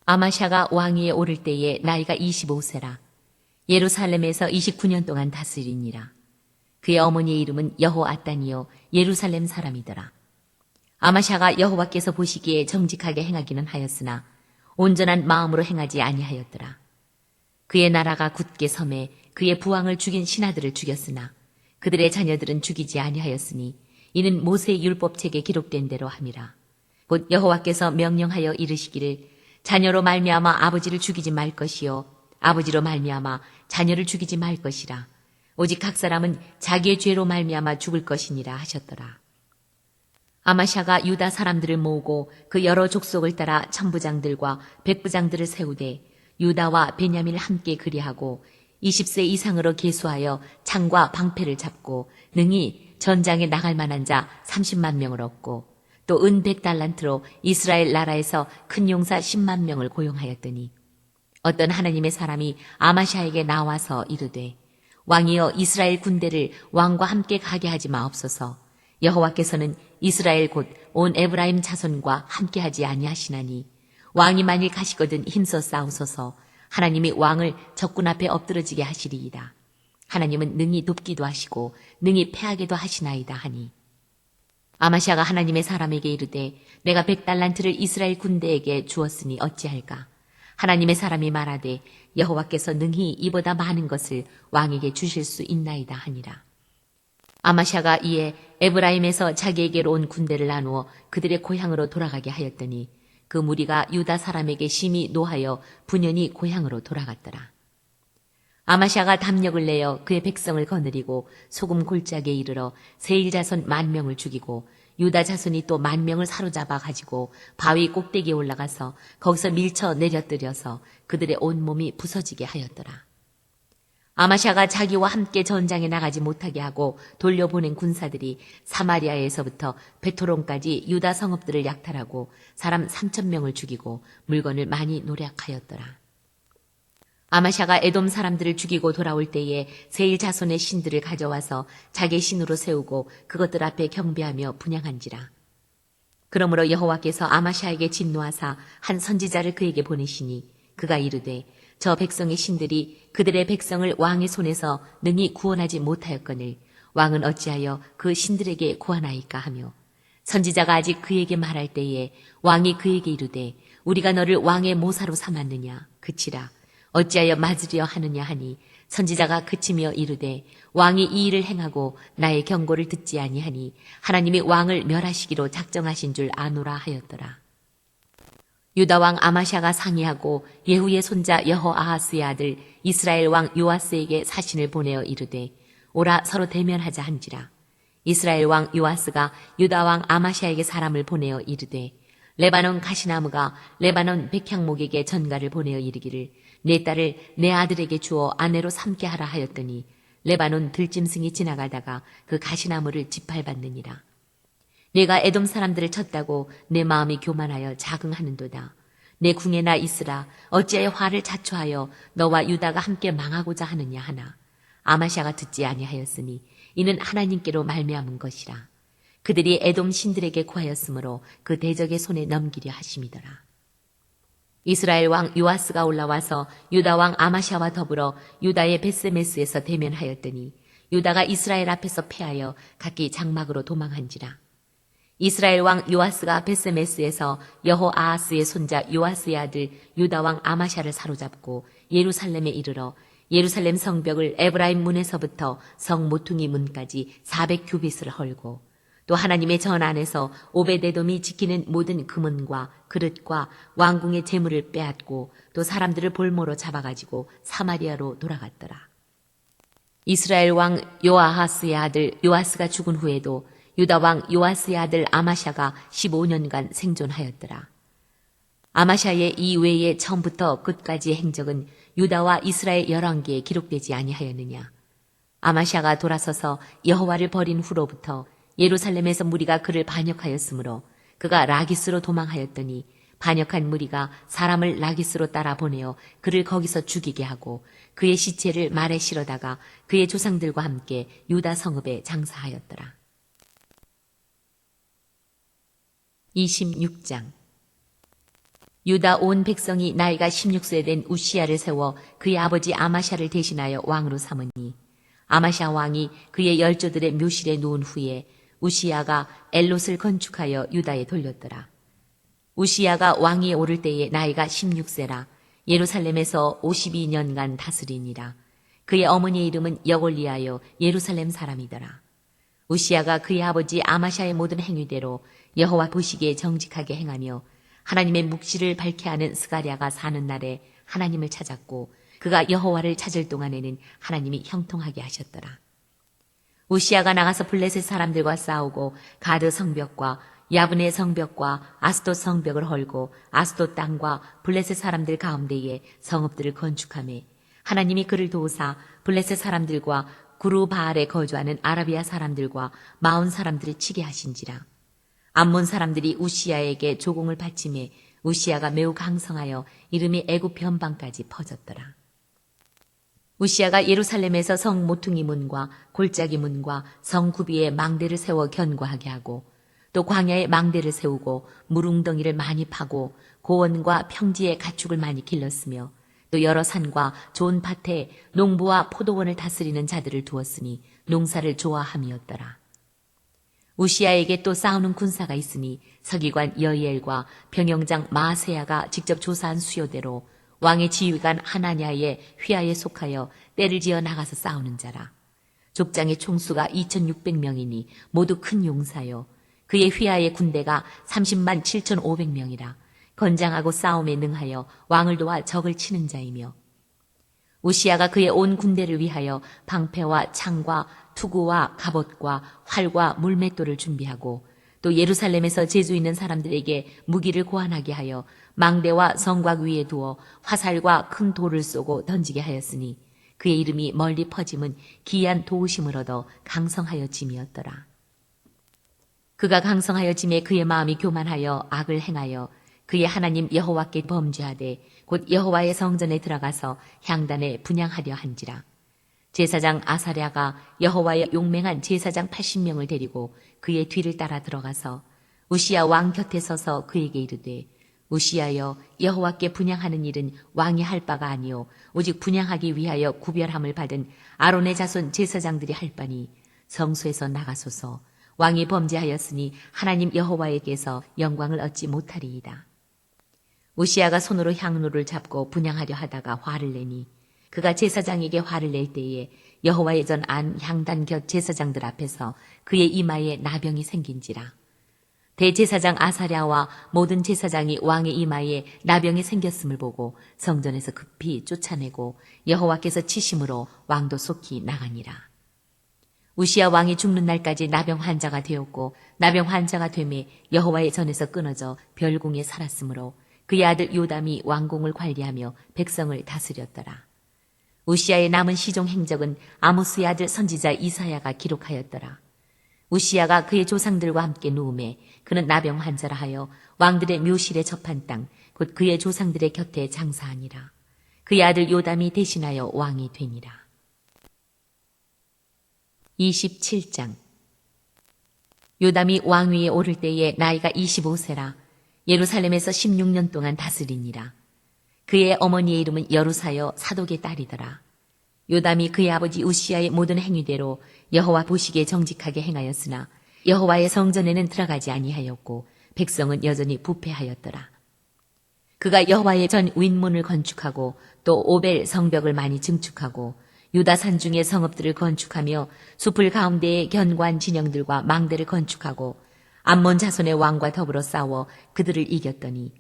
아마샤가 왕위에 오를 때에 나이가 25세라. 예루살렘에서 29년 동안 다스리니라. 그의 어머니의 이름은 여호아단이요 예루살렘 사람이더라. 아마샤가 여호와께서 보시기에 정직하게 행하기는 하였으나 온전한 마음으로 행하지 아니하였더라. 그의 나라가 굳게 섬에 그의 부왕을 죽인 신하들을 죽였으나 그들의 자녀들은 죽이지 아니하였으니 이는 모세의 율법책에 기록된 대로 함이라. 곧 여호와께서 명령하여 이르시기를 자녀로 말미암아 아버지를 죽이지 말 것이요 아버지로 말미암아 자녀를 죽이지 말 것이라. 오직 각 사람은 자기의 죄로 말미암아 죽을 것이니라 하셨더라. 아마샤가 유다 사람들을 모으고 그 여러 족속을 따라 천부장들과 백부장들을 세우되 유다와 베냐민을 함께 그리하고 20세 이상으로 계수하여 창과 방패를 잡고 능히 전장에 나갈 만한 자 30만 명을 얻고 또 은 100달란트로 이스라엘 나라에서 큰 용사 10만 명을 고용하였더니 어떤 하나님의 사람이 아마샤에게 나와서 이르되 왕이여 이스라엘 군대를 왕과 함께 가게 하지 마옵소서. 여호와께서는 이스라엘 곧 온 에브라임 자손과 함께하지 아니하시나니 왕이 만일 가시거든 힘써 싸우소서. 하나님이 왕을 적군 앞에 엎드러지게 하시리이다. 하나님은 능히 돕기도 하시고 능히 패하게도 하시나이다 하니 아마샤가 하나님의 사람에게 이르되 내가 100달란트를 이스라엘 군대에게 주었으니 어찌할까. 하나님의 사람이 말하되 여호와께서 능히 이보다 많은 것을 왕에게 주실 수 있나이다 하니라. 아마샤가 이에 에브라임에서 자기에게로 온 군대를 나누어 그들의 고향으로 돌아가게 하였더니 그 무리가 유다 사람에게 심히 노하여 분연히 고향으로 돌아갔더라. 아마샤가 담력을 내어 그의 백성을 거느리고 소금 골짜기에 이르러 세일 자손 10,000명을 죽이고 유다 자손이 또 10,000명을 사로잡아 가지고 바위 꼭대기에 올라가서 거기서 밀쳐 내려뜨려서 그들의 온몸이 부서지게 하였더라. 아마샤가 자기와 함께 전장에 나가지 못하게 하고 돌려보낸 군사들이 사마리아에서부터 베토론까지 유다 성읍들을 약탈하고 사람 3,000명을 죽이고 물건을 많이 노략하였더라. 아마샤가 에돔 사람들을 죽이고 돌아올 때에 세일 자손의 신들을 가져와서 자기 신으로 세우고 그것들 앞에 경배하며 분향한지라. 그러므로 여호와께서 아마샤에게 진노하사 한 선지자를 그에게 보내시니 그가 이르되 저 백성의 신들이 그들의 백성을 왕의 손에서 능히 구원하지 못하였거늘 왕은 어찌하여 그 신들에게 구하나이까 하며 선지자가 아직 그에게 말할 때에 왕이 그에게 이르되 우리가 너를 왕의 모사로 삼았느냐 그치라 어찌하여 맞으려 하느냐 하니 선지자가 그치며 이르되 왕이 이 일을 행하고 나의 경고를 듣지 아니하니 하나님이 왕을 멸하시기로 작정하신 줄 아노라 하였더라. 유다 왕 아마샤가 상의하고 예후의 손자 여호아하스의 아들 이스라엘 왕 요아스에게 사신을 보내어 이르되 오라 서로 대면하자 한지라. 이스라엘 왕 요아스가 유다 왕 아마시아에게 사람을 보내어 이르되 레바논 가시나무가 레바논 백향목에게 전가를 보내어 이르기를 내 딸을 내 아들에게 주어 아내로 삼게 하라 하였더니 레바논 들짐승이 지나가다가 그 가시나무를 짓밟았느니라. 내가 에돔 사람들을 쳤다고 내 마음이 교만하여 자긍하는도다. 내 궁에나 있으라. 어찌하여 화를 자초하여 너와 유다가 함께 망하고자 하느냐 하나. 아마시아가 듣지 아니하였으니 이는 하나님께로 말미암은 것이라. 그들이 에돔 신들에게 구하였으므로 그 대적의 손에 넘기려 하심이더라. 이스라엘 왕 요아스가 올라와서 유다 왕 아마시아와 더불어 유다의 베스메스에서 대면하였더니 유다가 이스라엘 앞에서 패하여 각기 장막으로 도망한지라. 이스라엘 왕 요아스가 베스메스에서 여호아하스의 손자 요아스의 아들 유다 왕 아마시아를 사로잡고 예루살렘에 이르러 예루살렘 성벽을 에브라임 문에서부터 성 모퉁이 문까지 400규빗을 헐고 또 하나님의 전 안에서 오베데돔이 지키는 모든 금은과 그릇과 왕궁의 재물을 빼앗고 또 사람들을 볼모로 잡아가지고 사마리아로 돌아갔더라. 이스라엘 왕 요아하스의 아들 요아스가 죽은 후에도 유다 왕 요아스의 아들 아마샤가 15년간 생존하였더라. 아마샤의 이 외에 처음부터 끝까지의 행적은 유다와 이스라엘 열왕기에 기록되지 아니하였느냐. 아마샤가 돌아서서 여호와를 버린 후로부터 예루살렘에서 무리가 그를 반역하였으므로 그가 라기스로 도망하였더니 반역한 무리가 사람을 라기스로 따라 보내어 그를 거기서 죽이게 하고 그의 시체를 말에 실어다가 그의 조상들과 함께 유다 성읍에 장사하였더라. 26장 유다 온 백성이 나이가 16세 된 우시야를 세워 그의 아버지 아마샤를 대신하여 왕으로 삼으니 아마샤 왕이 그의 열조들의 묘실에 누운 후에 우시야가 엘롯을 건축하여 유다에 돌렸더라. 우시야가 왕위에 오를 때에 나이가 16세라 예루살렘에서 52년간 다스리니라. 그의 어머니의 이름은 여골리하여 예루살렘 사람이더라. 우시야가 그의 아버지 아마샤의 모든 행위대로 여호와 보시기에 정직하게 행하며 하나님의 묵시를 밝게 하는 스가랴가 사는 날에 하나님을 찾았고 그가 여호와를 찾을 동안에는 하나님이 형통하게 하셨더라. 우시야가 나가서 블레셋 사람들과 싸우고 가드 성벽과 야브네 성벽과 아스돗 성벽을 헐고 아스돗 땅과 블레셋 사람들 가운데에 성읍들을 건축하며 하나님이 그를 도우사 블레셋 사람들과 구르바알에 거주하는 아라비아 사람들과 마온 사람들을 치게 하신지라. 암몬 사람들이 우시야에게 조공을 바치매 우시야가 매우 강성하여 이름이 애굽 변방까지 퍼졌더라. 우시야가 예루살렘에서 성 모퉁이 문과 골짜기 문과 성 구비에 망대를 세워 견고하게 하고 또 광야에 망대를 세우고 물웅덩이를 많이 파고 고원과 평지에 가축을 많이 길렀으며 또 여러 산과 좋은 밭에 농부와 포도원을 다스리는 자들을 두었으니 농사를 좋아함이었더라. 우시야에게 또 싸우는 군사가 있으니 서기관 여이엘과 병영장 마세야가 직접 조사한 수요대로 왕의 지휘관 하나냐의 휘하에 속하여 떼를 지어 나가서 싸우는 자라. 족장의 총수가 2600명이니 모두 큰 용사요. 그의 휘하의 군대가 30만 7500명이라. 건장하고 싸움에 능하여 왕을 도와 적을 치는 자이며 우시야가 그의 온 군대를 위하여 방패와 창과 투구와 갑옷과 활과 물맷돌을 준비하고 또 예루살렘에서 재주 있는 사람들에게 무기를 고안하게 하여 망대와 성곽 위에 두어 화살과 큰 돌을 쏘고 던지게 하였으니 그의 이름이 멀리 퍼짐은 기이한 도우심을 얻어 강성하여 짐이었더라. 그가 강성하여 짐에 그의 마음이 교만하여 악을 행하여 그의 하나님 여호와께 범죄하되 곧 여호와의 성전에 들어가서 향단에 분향하려 한지라. 제사장 아사랴가 여호와의 용맹한 제사장 80명을 데리고 그의 뒤를 따라 들어가서 우시야 왕 곁에 서서 그에게 이르되 우시야여 여호와께 분향하는 일은 왕이 할 바가 아니요 오직 분향하기 위하여 구별함을 받은 아론의 자손 제사장들이 할 바니 성소에서 나가소서. 왕이 범죄하였으니 하나님 여호와에게서 영광을 얻지 못하리이다. 우시야가 손으로 향로를 잡고 분향하려 하다가 화를 내니 그가 제사장에게 화를 낼 때에 여호와의 전 안 향단 곁 제사장들 앞에서 그의 이마에 나병이 생긴지라. 대제사장 아사랴와 모든 제사장이 왕의 이마에 나병이 생겼음을 보고 성전에서 급히 쫓아내고 여호와께서 치심으로 왕도 속히 나가니라. 우시야 왕이 죽는 날까지 나병 환자가 되었고 나병 환자가 되매 여호와의 전에서 끊어져 별궁에 살았으므로 그의 아들 요담이 왕궁을 관리하며 백성을 다스렸더라. 우시야의 남은 시종 행적은 아모스의 아들 선지자 이사야가 기록하였더라. 우시야가 그의 조상들과 함께 누움에 그는 나병 환자라 하여 왕들의 묘실에 접한 땅 곧 그의 조상들의 곁에 장사하니라. 그의 아들 요담이 대신하여 왕이 되니라. 27장. 요담이 왕위에 오를 때에 나이가 25세라 예루살렘에서 16년 동안 다스리니라. 그의 어머니의 이름은 여루사여 사독의 딸이더라. 요담이 그의 아버지 우시야의 모든 행위대로 여호와 보시기에 정직하게 행하였으나 여호와의 성전에는 들어가지 아니하였고 백성은 여전히 부패하였더라. 그가 여호와의 전 윗문을 건축하고 또 오벨 성벽을 많이 증축하고 유다 산중의 성읍들을 건축하며 숲을 가운데에 견고한 진영들과 망대를 건축하고 암몬 자손의 왕과 더불어 싸워 그들을 이겼더니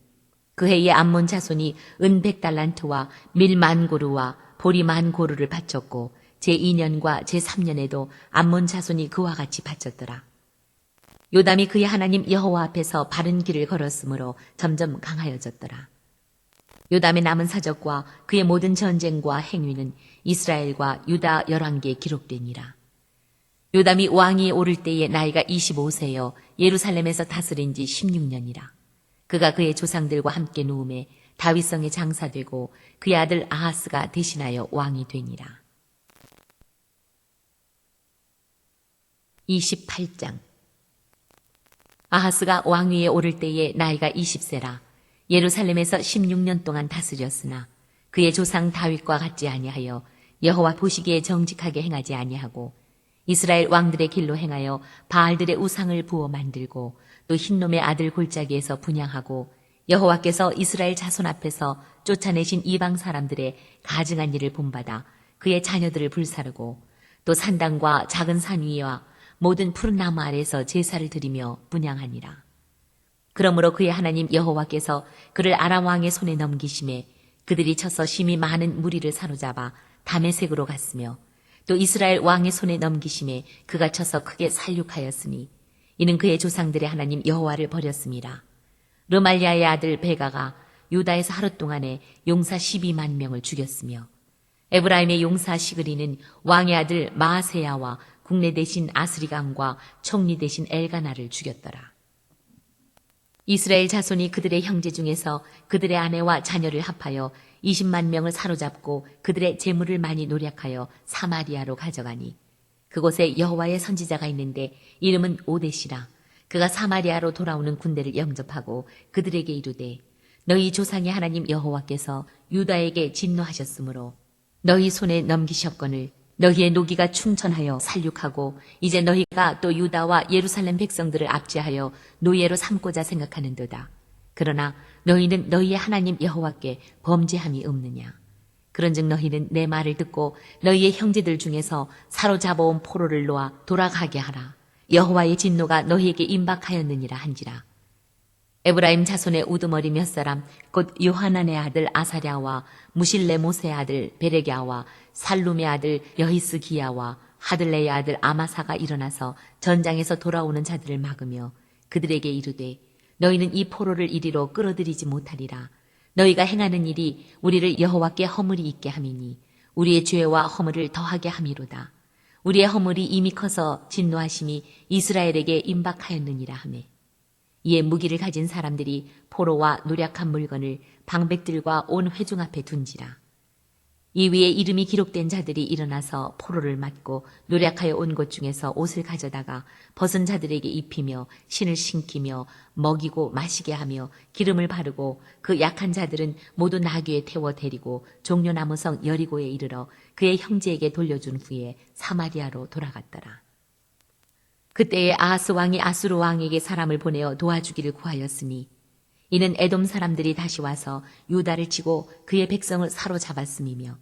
그 해에 암몬 자손이 은 100달란트와 밀 만고루와 보리 만고루를 바쳤고 제2년과 제3년에도 암몬 자손이 그와 같이 바쳤더라. 요담이 그의 하나님 여호와 앞에서 바른 길을 걸었으므로 점점 강하여졌더라. 요담의 남은 사적과 그의 모든 전쟁과 행위는 이스라엘과 유다 열왕기에 기록되니라. 요담이 왕위에 오를 때에 나이가 25세여 예루살렘에서 다스린 지 16년이라. 그가 그의 조상들과 함께 누움에 다윗성에 장사되고 그의 아들 아하스가 대신하여 왕이 되니라. 28장. 아하스가 왕위에 오를 때에 나이가 20세라 예루살렘에서 16년 동안 다스렸으나 그의 조상 다윗과 같지 아니하여 여호와 보시기에 정직하게 행하지 아니하고 이스라엘 왕들의 길로 행하여 바알들의 우상을 부어 만들고 또 흰놈의 아들 골짜기에서 분향하고 여호와께서 이스라엘 자손 앞에서 쫓아내신 이방 사람들의 가증한 일을 본받아 그의 자녀들을 불사르고 또 산당과 작은 산 위와 모든 푸른 나무 아래에서 제사를 드리며 분향하니라. 그러므로 그의 하나님 여호와께서 그를 아람 왕의 손에 넘기심에 그들이 쳐서 심히 많은 무리를 사로잡아 다메섹으로 갔으며 또 이스라엘 왕의 손에 넘기심에 그가 쳐서 크게 살육하였으니 이는 그의 조상들의 하나님 여호와를 버렸음이라. 르말리아의 아들 베가가 유다에서 하루 동안에 용사 12만 명을 죽였으며 에브라임의 용사 시그리는 왕의 아들 마아세야와 국내 대신 아스리강과 총리 대신 엘가나를 죽였더라. 이스라엘 자손이 그들의 형제 중에서 그들의 아내와 자녀를 합하여 20만 명을 사로잡고 그들의 재물을 많이 노략하여 사마리아로 가져가니 그곳에 여호와의 선지자가 있는데 이름은 오데시라. 그가 사마리아로 돌아오는 군대를 영접하고 그들에게 이르되 너희 조상의 하나님 여호와께서 유다에게 진노하셨으므로 너희 손에 넘기셨거늘 너희의 노기가 충천하여 살육하고 이제 너희가 또 유다와 예루살렘 백성들을 압제하여 노예로 삼고자 생각하는도다. 그러나 너희는 너희의 하나님 여호와께 범죄함이 없느냐. 그런즉 너희는 내 말을 듣고 너희의 형제들 중에서 사로잡아온 포로를 놓아 돌아가게 하라. 여호와의 진노가 너희에게 임박하였느니라 한지라. 에브라임 자손의 우두머리 몇 사람 곧 요하난의 아들 아사랴와 무실레모스의 아들 베레갸와 살룸의 아들 여히스기야와 하들레의 아들 아마사가 일어나서 전장에서 돌아오는 자들을 막으며 그들에게 이르되 너희는 이 포로를 이리로 끌어들이지 못하리라. 너희가 행하는 일이 우리를 여호와께 허물이 있게 함이니 우리의 죄와 허물을 더하게 함이로다. 우리의 허물이 이미 커서 진노하심이 이스라엘에게 임박하였느니라 하매 이에 무기를 가진 사람들이 포로와 노략한 물건을 방백들과 온 회중 앞에 둔지라. 이 위에 이름이 기록된 자들이 일어나서 포로를 맞고 노략하여 온 곳 중에서 옷을 가져다가 벗은 자들에게 입히며 신을 신기며 먹이고 마시게 하며 기름을 바르고 그 약한 자들은 모두 나귀에 태워 데리고 종려나무성 여리고에 이르러 그의 형제에게 돌려준 후에 사마리아로 돌아갔더라. 그때에 아하스 왕이 아수르 왕에게 사람을 보내어 도와주기를 구하였으니 이는 에돔 사람들이 다시 와서 유다를 치고 그의 백성을 사로잡았음이며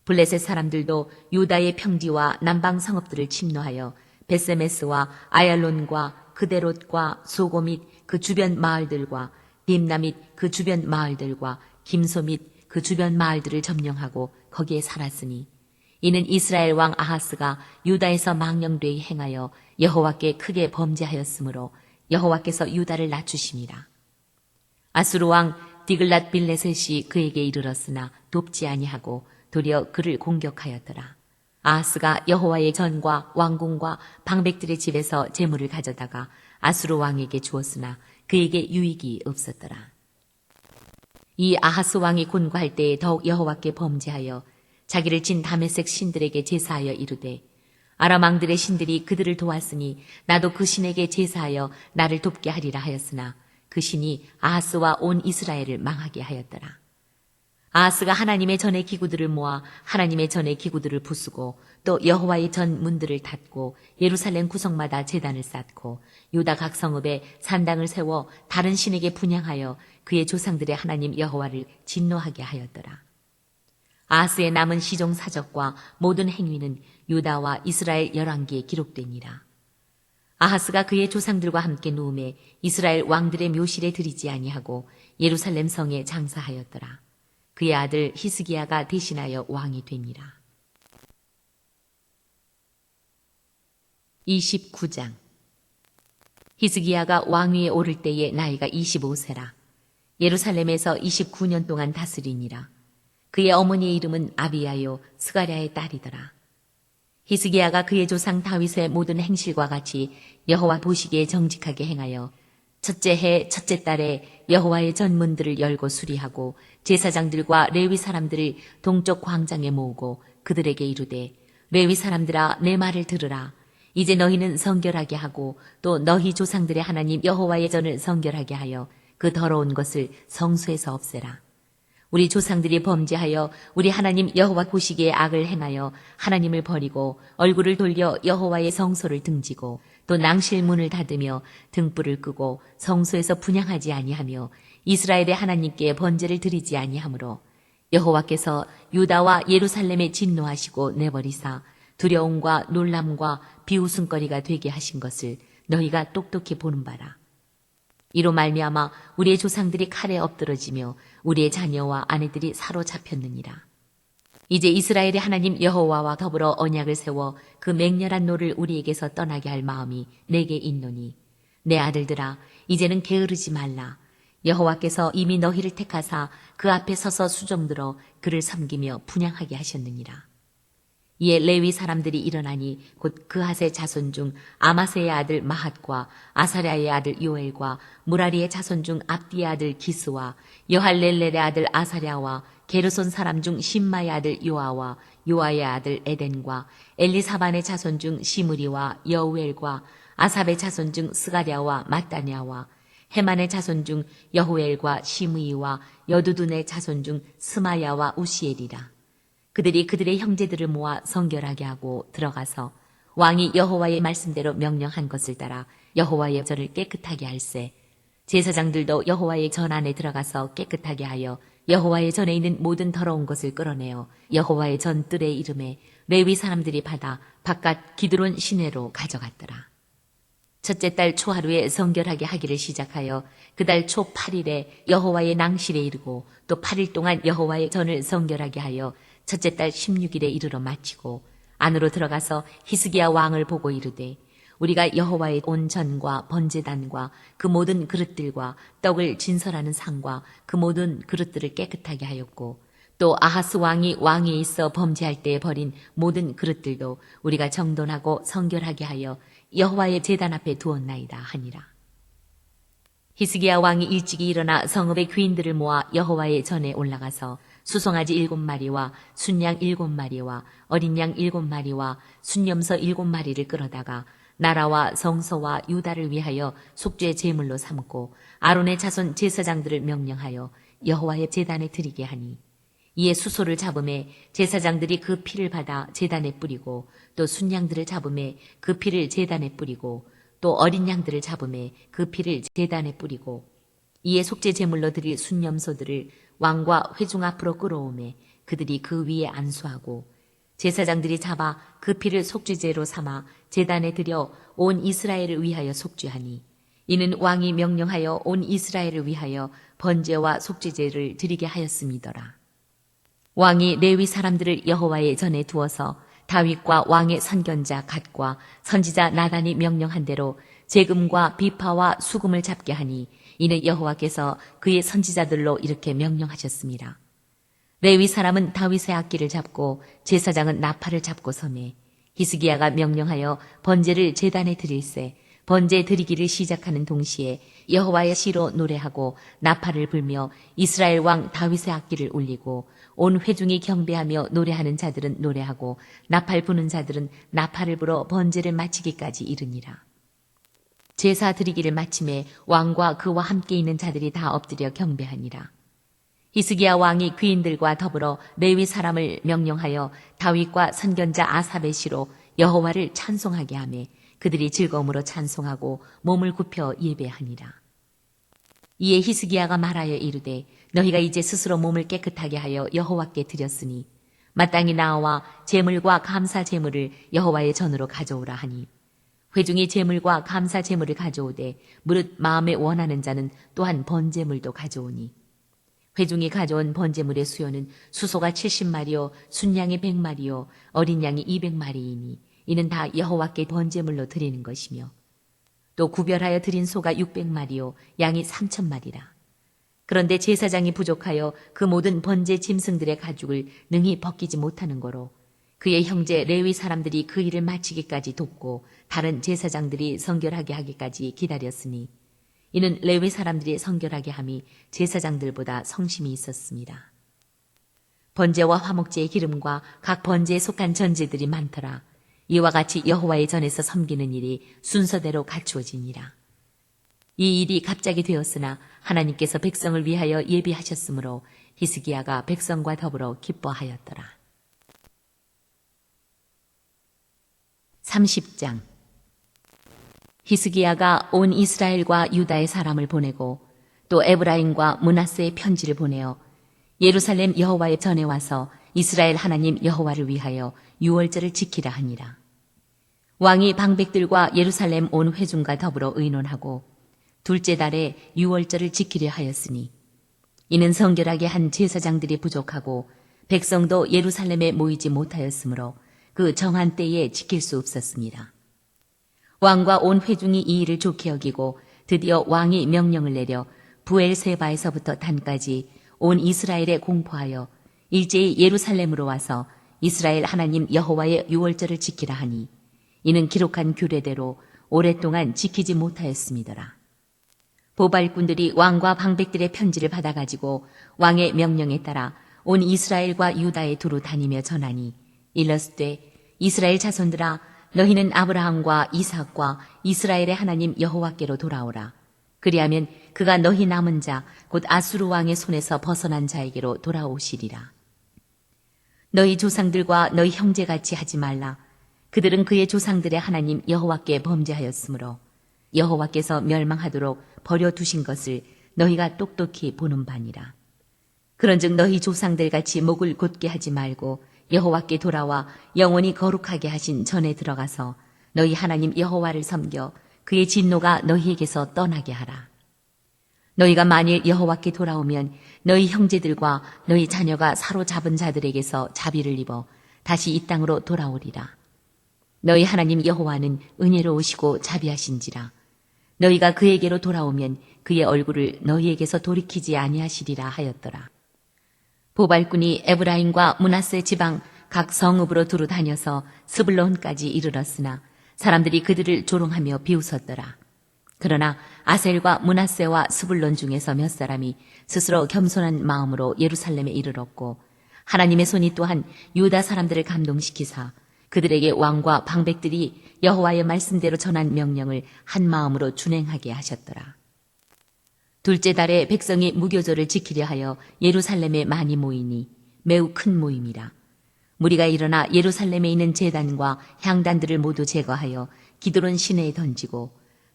블레셋 사람들도 유다의 평지와 남방 성읍들을 침노하여 베세메스와 아얄론과 그데롯과 소고 및 그 주변 마을들과 딥나 및 그 주변 마을들과 김소 및 그 주변 마을들을 점령하고 거기에 살았으니 이는 이스라엘 왕 아하스가 유다에서 망령되이 행하여 여호와께 크게 범죄하였으므로 여호와께서 유다를 낮추심이라. 아수르 왕 디글랏 빌레셋이 그에게 이르렀으나 돕지 아니하고 도리어 그를 공격하였더라. 아하스가 여호와의 전과 왕궁과 방백들의 집에서 재물을 가져다가 아수르 왕에게 주었으나 그에게 유익이 없었더라. 이 아하스 왕이 곤고할 때에 더욱 여호와께 범죄하여 자기를 진 다메섹 신들에게 제사하여 이르되 아람 왕들의 신들이 그들을 도왔으니 나도 그 신에게 제사하여 나를 돕게 하리라 하였으나 그 신이 아하스와 온 이스라엘을 망하게 하였더라. 아하스가 하나님의 전의 기구들을 모아 하나님의 전의 기구들을 부수고 또 여호와의 전 문들을 닫고 예루살렘 구성마다 제단을 쌓고 유다 각 성읍에 산당을 세워 다른 신에게 분향하여 그의 조상들의 하나님 여호와를 진노하게 하였더라. 아하스의 남은 시종 사적과 모든 행위는 유다와 이스라엘 열왕기에 기록되니라. 아하스가 그의 조상들과 함께 누움에 이스라엘 왕들의 묘실에 들이지 아니하고 예루살렘 성에 장사하였더라. 그의 아들 히스기야가 대신하여 왕이 되니라. 29장. 히스기야가 왕위에 오를 때에 나이가 25세라. 예루살렘에서 29년 동안 다스리니라. 그의 어머니의 이름은 아비야요 스가랴의 딸이더라. 히스기야가 그의 조상 다윗의 모든 행실과 같이 여호와 보시기에 정직하게 행하여 첫째 해 첫째 달에 여호와의 전문들을 열고 수리하고 제사장들과 레위 사람들을 동쪽 광장에 모으고 그들에게 이르되 레위 사람들아 내 말을 들으라. 이제 너희는 성결하게 하고 또 너희 조상들의 하나님 여호와의 전을 성결하게 하여 그 더러운 것을 성소에서 없애라. 우리 조상들이 범죄하여 우리 하나님 여호와 보시기에 악을 행하여 하나님을 버리고 얼굴을 돌려 여호와의 성소를 등지고 또 낭실문을 닫으며 등불을 끄고 성소에서 분향하지 아니하며 이스라엘의 하나님께 번제를 드리지 아니하므로 여호와께서 유다와 예루살렘에 진노하시고 내버리사 두려움과 놀람과 비웃음거리가 되게 하신 것을 너희가 똑똑히 보는 바라. 이로 말미암아 우리의 조상들이 칼에 엎드러지며 우리의 자녀와 아내들이 사로잡혔느니라. 이제 이스라엘의 하나님 여호와와 더불어 언약을 세워 그 맹렬한 노를 우리에게서 떠나게 할 마음이 내게 있노니 내 아들들아 이제는 게으르지 말라. 여호와께서 이미 너희를 택하사 그 앞에 서서 수종들어 그를 섬기며 분향하게 하셨느니라. 이에 레위 사람들이 일어나니 곧 그핫의 자손 중 아마세의 아들 마핫과 아사랴의 아들 요엘과 무라리의 자손 중 압디의 아들 기스와 여할렐렐의 아들 아사랴와 게르손 사람 중 심마의 아들 요아와 요아의 아들 에덴과 엘리사반의 자손 중 시므리와 여우엘과 아삽의 자손 중 스가랴와 마따냐와 헤만의 자손 중 여후엘과 시므이와 여두둔의 자손 중 스마야와 우시엘이라. 그들이 그들의 형제들을 모아 성결하게 하고 들어가서 왕이 여호와의 말씀대로 명령한 것을 따라 여호와의 전을 깨끗하게 할세. 제사장들도 여호와의 전 안에 들어가서 깨끗하게 하여 여호와의 전에 있는 모든 더러운 것을 끌어내어 여호와의 전 뜰의 이름에 레위 사람들이 받아 바깥 기드론 시내로 가져갔더라. 첫째 달 초하루에 성결하게 하기를 시작하여 그 달 초 8일에 여호와의 낭실에 이르고 또 8일 동안 여호와의 전을 성결하게 하여 첫째 달 16일에 이르러 마치고 안으로 들어가서 히스기야 왕을 보고 이르되 우리가 여호와의 온 전과 번제단과 그 모든 그릇들과 떡을 진설하는 상과 그 모든 그릇들을 깨끗하게 하였고 또 아하스 왕이 왕위에 있어 범죄할 때에 버린 모든 그릇들도 우리가 정돈하고 성결하게 하여 여호와의 제단 앞에 두었나이다 하니라. 히스기야 왕이 일찍이 일어나 성읍의 귀인들을 모아 여호와의 전에 올라가서 수송아지 7마리와 순양 7마리와 어린 양 7마리와 순염소 7마리를 끌어다가 나라와 성소와 유다를 위하여 속죄 제물로 삼고 아론의 자손 제사장들을 명령하여 여호와의 제단에 드리게 하니 이에 수소를 잡음에 제사장들이 그 피를 받아 제단에 뿌리고 또 순양들을 잡음에 그 피를 제단에 뿌리고 또 어린 양들을 잡음에 그 피를 제단에 뿌리고 이에 속죄 제물로 드릴 순염소들을 왕과 회중 앞으로 끌어오매 그들이 그 위에 안수하고 제사장들이 잡아 그 피를 속죄제로 삼아 제단에 들여 온 이스라엘을 위하여 속죄하니 이는 왕이 명령하여 온 이스라엘을 위하여 번제와 속죄제를 드리게 하였음이더라. 왕이 레위 사람들을 여호와의 전에 두어서 다윗과 왕의 선견자 갓과 선지자 나단이 명령한 대로 재금과 비파와 수금을 잡게 하니 이는 여호와께서 그의 선지자들로 이렇게 명령하셨습니다. 레위 사람은 다윗의 악기를 잡고 제사장은 나팔을 잡고 서매 히스기야가 명령하여 번제를 제단에 드릴세 번제 드리기를 시작하는 동시에 여호와의 시로 노래하고 나팔을 불며 이스라엘 왕 다윗의 악기를 울리고 온 회중이 경배하며 노래하는 자들은 노래하고 나팔 부는 자들은 나팔을 불어 번제를 마치기까지 이르니라. 제사 드리기를 마침에 왕과 그와 함께 있는 자들이 다 엎드려 경배하니라. 히스기야 왕이 귀인들과 더불어 레위 사람을 명령하여 다윗과 선견자 아삽의 시로 여호와를 찬송하게 하며 그들이 즐거움으로 찬송하고 몸을 굽혀 예배하니라. 이에 히스기야가 말하여 이르되 너희가 이제 스스로 몸을 깨끗하게 하여 여호와께 드렸으니 마땅히 나와 제물과 감사 제물을 여호와의 전으로 가져오라 하니 회중이 제물과 감사 제물을 가져오되 무릇 마음에 원하는 자는 또한 번제물도 가져오니 회중이 가져온 번제물의 수요는 수소가 70마리요 순양이 100마리요 어린 양이 200마리이니 이는 다 여호와께 번제물로 드리는 것이며 또 구별하여 드린 소가 600마리요 양이 3,000마리라. 그런데 제사장이 부족하여 그 모든 번제 짐승들의 가죽을 능히 벗기지 못하는 거로 그의 형제 레위 사람들이 그 일을 마치기까지 돕고 다른 제사장들이 성결하게 하기까지 기다렸으니 이는 레위 사람들이 성결하게 함이 제사장들보다 성심이 있었습니다. 번제와 화목제의 기름과 각 번제에 속한 전제들이 많더라. 이와 같이 여호와의 전에서 섬기는 일이 순서대로 갖추어지니라. 이 일이 갑자기 되었으나 하나님께서 백성을 위하여 예비하셨으므로 히스기야가 백성과 더불어 기뻐하였더라. 30장 히스기야가 온 이스라엘과 유다의 사람을 보내고 또 에브라임과 므낫세의 편지를 보내어 예루살렘 여호와의 전에 와서 이스라엘 하나님 여호와를 위하여 유월절을 지키라 하니라. 왕이 방백들과 예루살렘 온 회중과 더불어 의논하고 둘째 달에 유월절을 지키려 하였으니 이는 성결하게 한 제사장들이 부족하고 백성도 예루살렘에 모이지 못하였으므로 그 정한 때에 지킬 수 없었습니다. 왕과 온 회중이 이 일을 좋게 여기고 드디어 왕이 명령을 내려 부엘세바에서부터 단까지 온 이스라엘에 공포하여 일제히 예루살렘으로 와서 이스라엘 하나님 여호와의 유월절을 지키라 하니 이는 기록한 규례대로 오랫동안 지키지 못하였음이더라. 보발꾼들이 왕과 방백들의 편지를 받아가지고 왕의 명령에 따라 온 이스라엘과 유다에 두루 다니며 전하니 일러스되 이스라엘 자손들아 너희는 아브라함과 이삭과 이스라엘의 하나님 여호와께로 돌아오라. 그리하면 그가 너희 남은 자 곧 아수르 왕의 손에서 벗어난 자에게로 돌아오시리라. 너희 조상들과 너희 형제같이 하지 말라. 그들은 그의 조상들의 하나님 여호와께 범죄하였으므로 여호와께서 멸망하도록 버려두신 것을 너희가 똑똑히 보는 바니라. 그런즉 너희 조상들같이 목을 곧게 하지 말고 여호와께 돌아와 영원히 거룩하게 하신 전에 들어가서 너희 하나님 여호와를 섬겨 그의 진노가 너희에게서 떠나게 하라. 너희가 만일 여호와께 돌아오면 너희 형제들과 너희 자녀가 사로잡은 자들에게서 자비를 입어 다시 이 땅으로 돌아오리라. 너희 하나님 여호와는 은혜로우시고 자비하신지라. 너희가 그에게로 돌아오면 그의 얼굴을 너희에게서 돌이키지 아니하시리라 하였더라. 보발꾼이 에브라임과 므낫세 지방 각 성읍으로 두루 다녀서 스불론까지 이르렀으나 사람들이 그들을 조롱하며 비웃었더라. 그러나 아셀과 므낫세와 스불론 중에서 몇 사람이 스스로 겸손한 마음으로 예루살렘에 이르렀고 하나님의 손이 또한 유다 사람들을 감동시키사 그들에게 왕과 방백들이 여호와의 말씀대로 전한 명령을 한 마음으로 준행하게 하셨더라. 둘째 달에 백성이 무교절을 지키려 하여 예루살렘에 많이 모이니 매우 큰 모임이라. 무리가 일어나 예루살렘에 있는 제단과 향단들을 모두 제거하여 기드론 시내에 던지고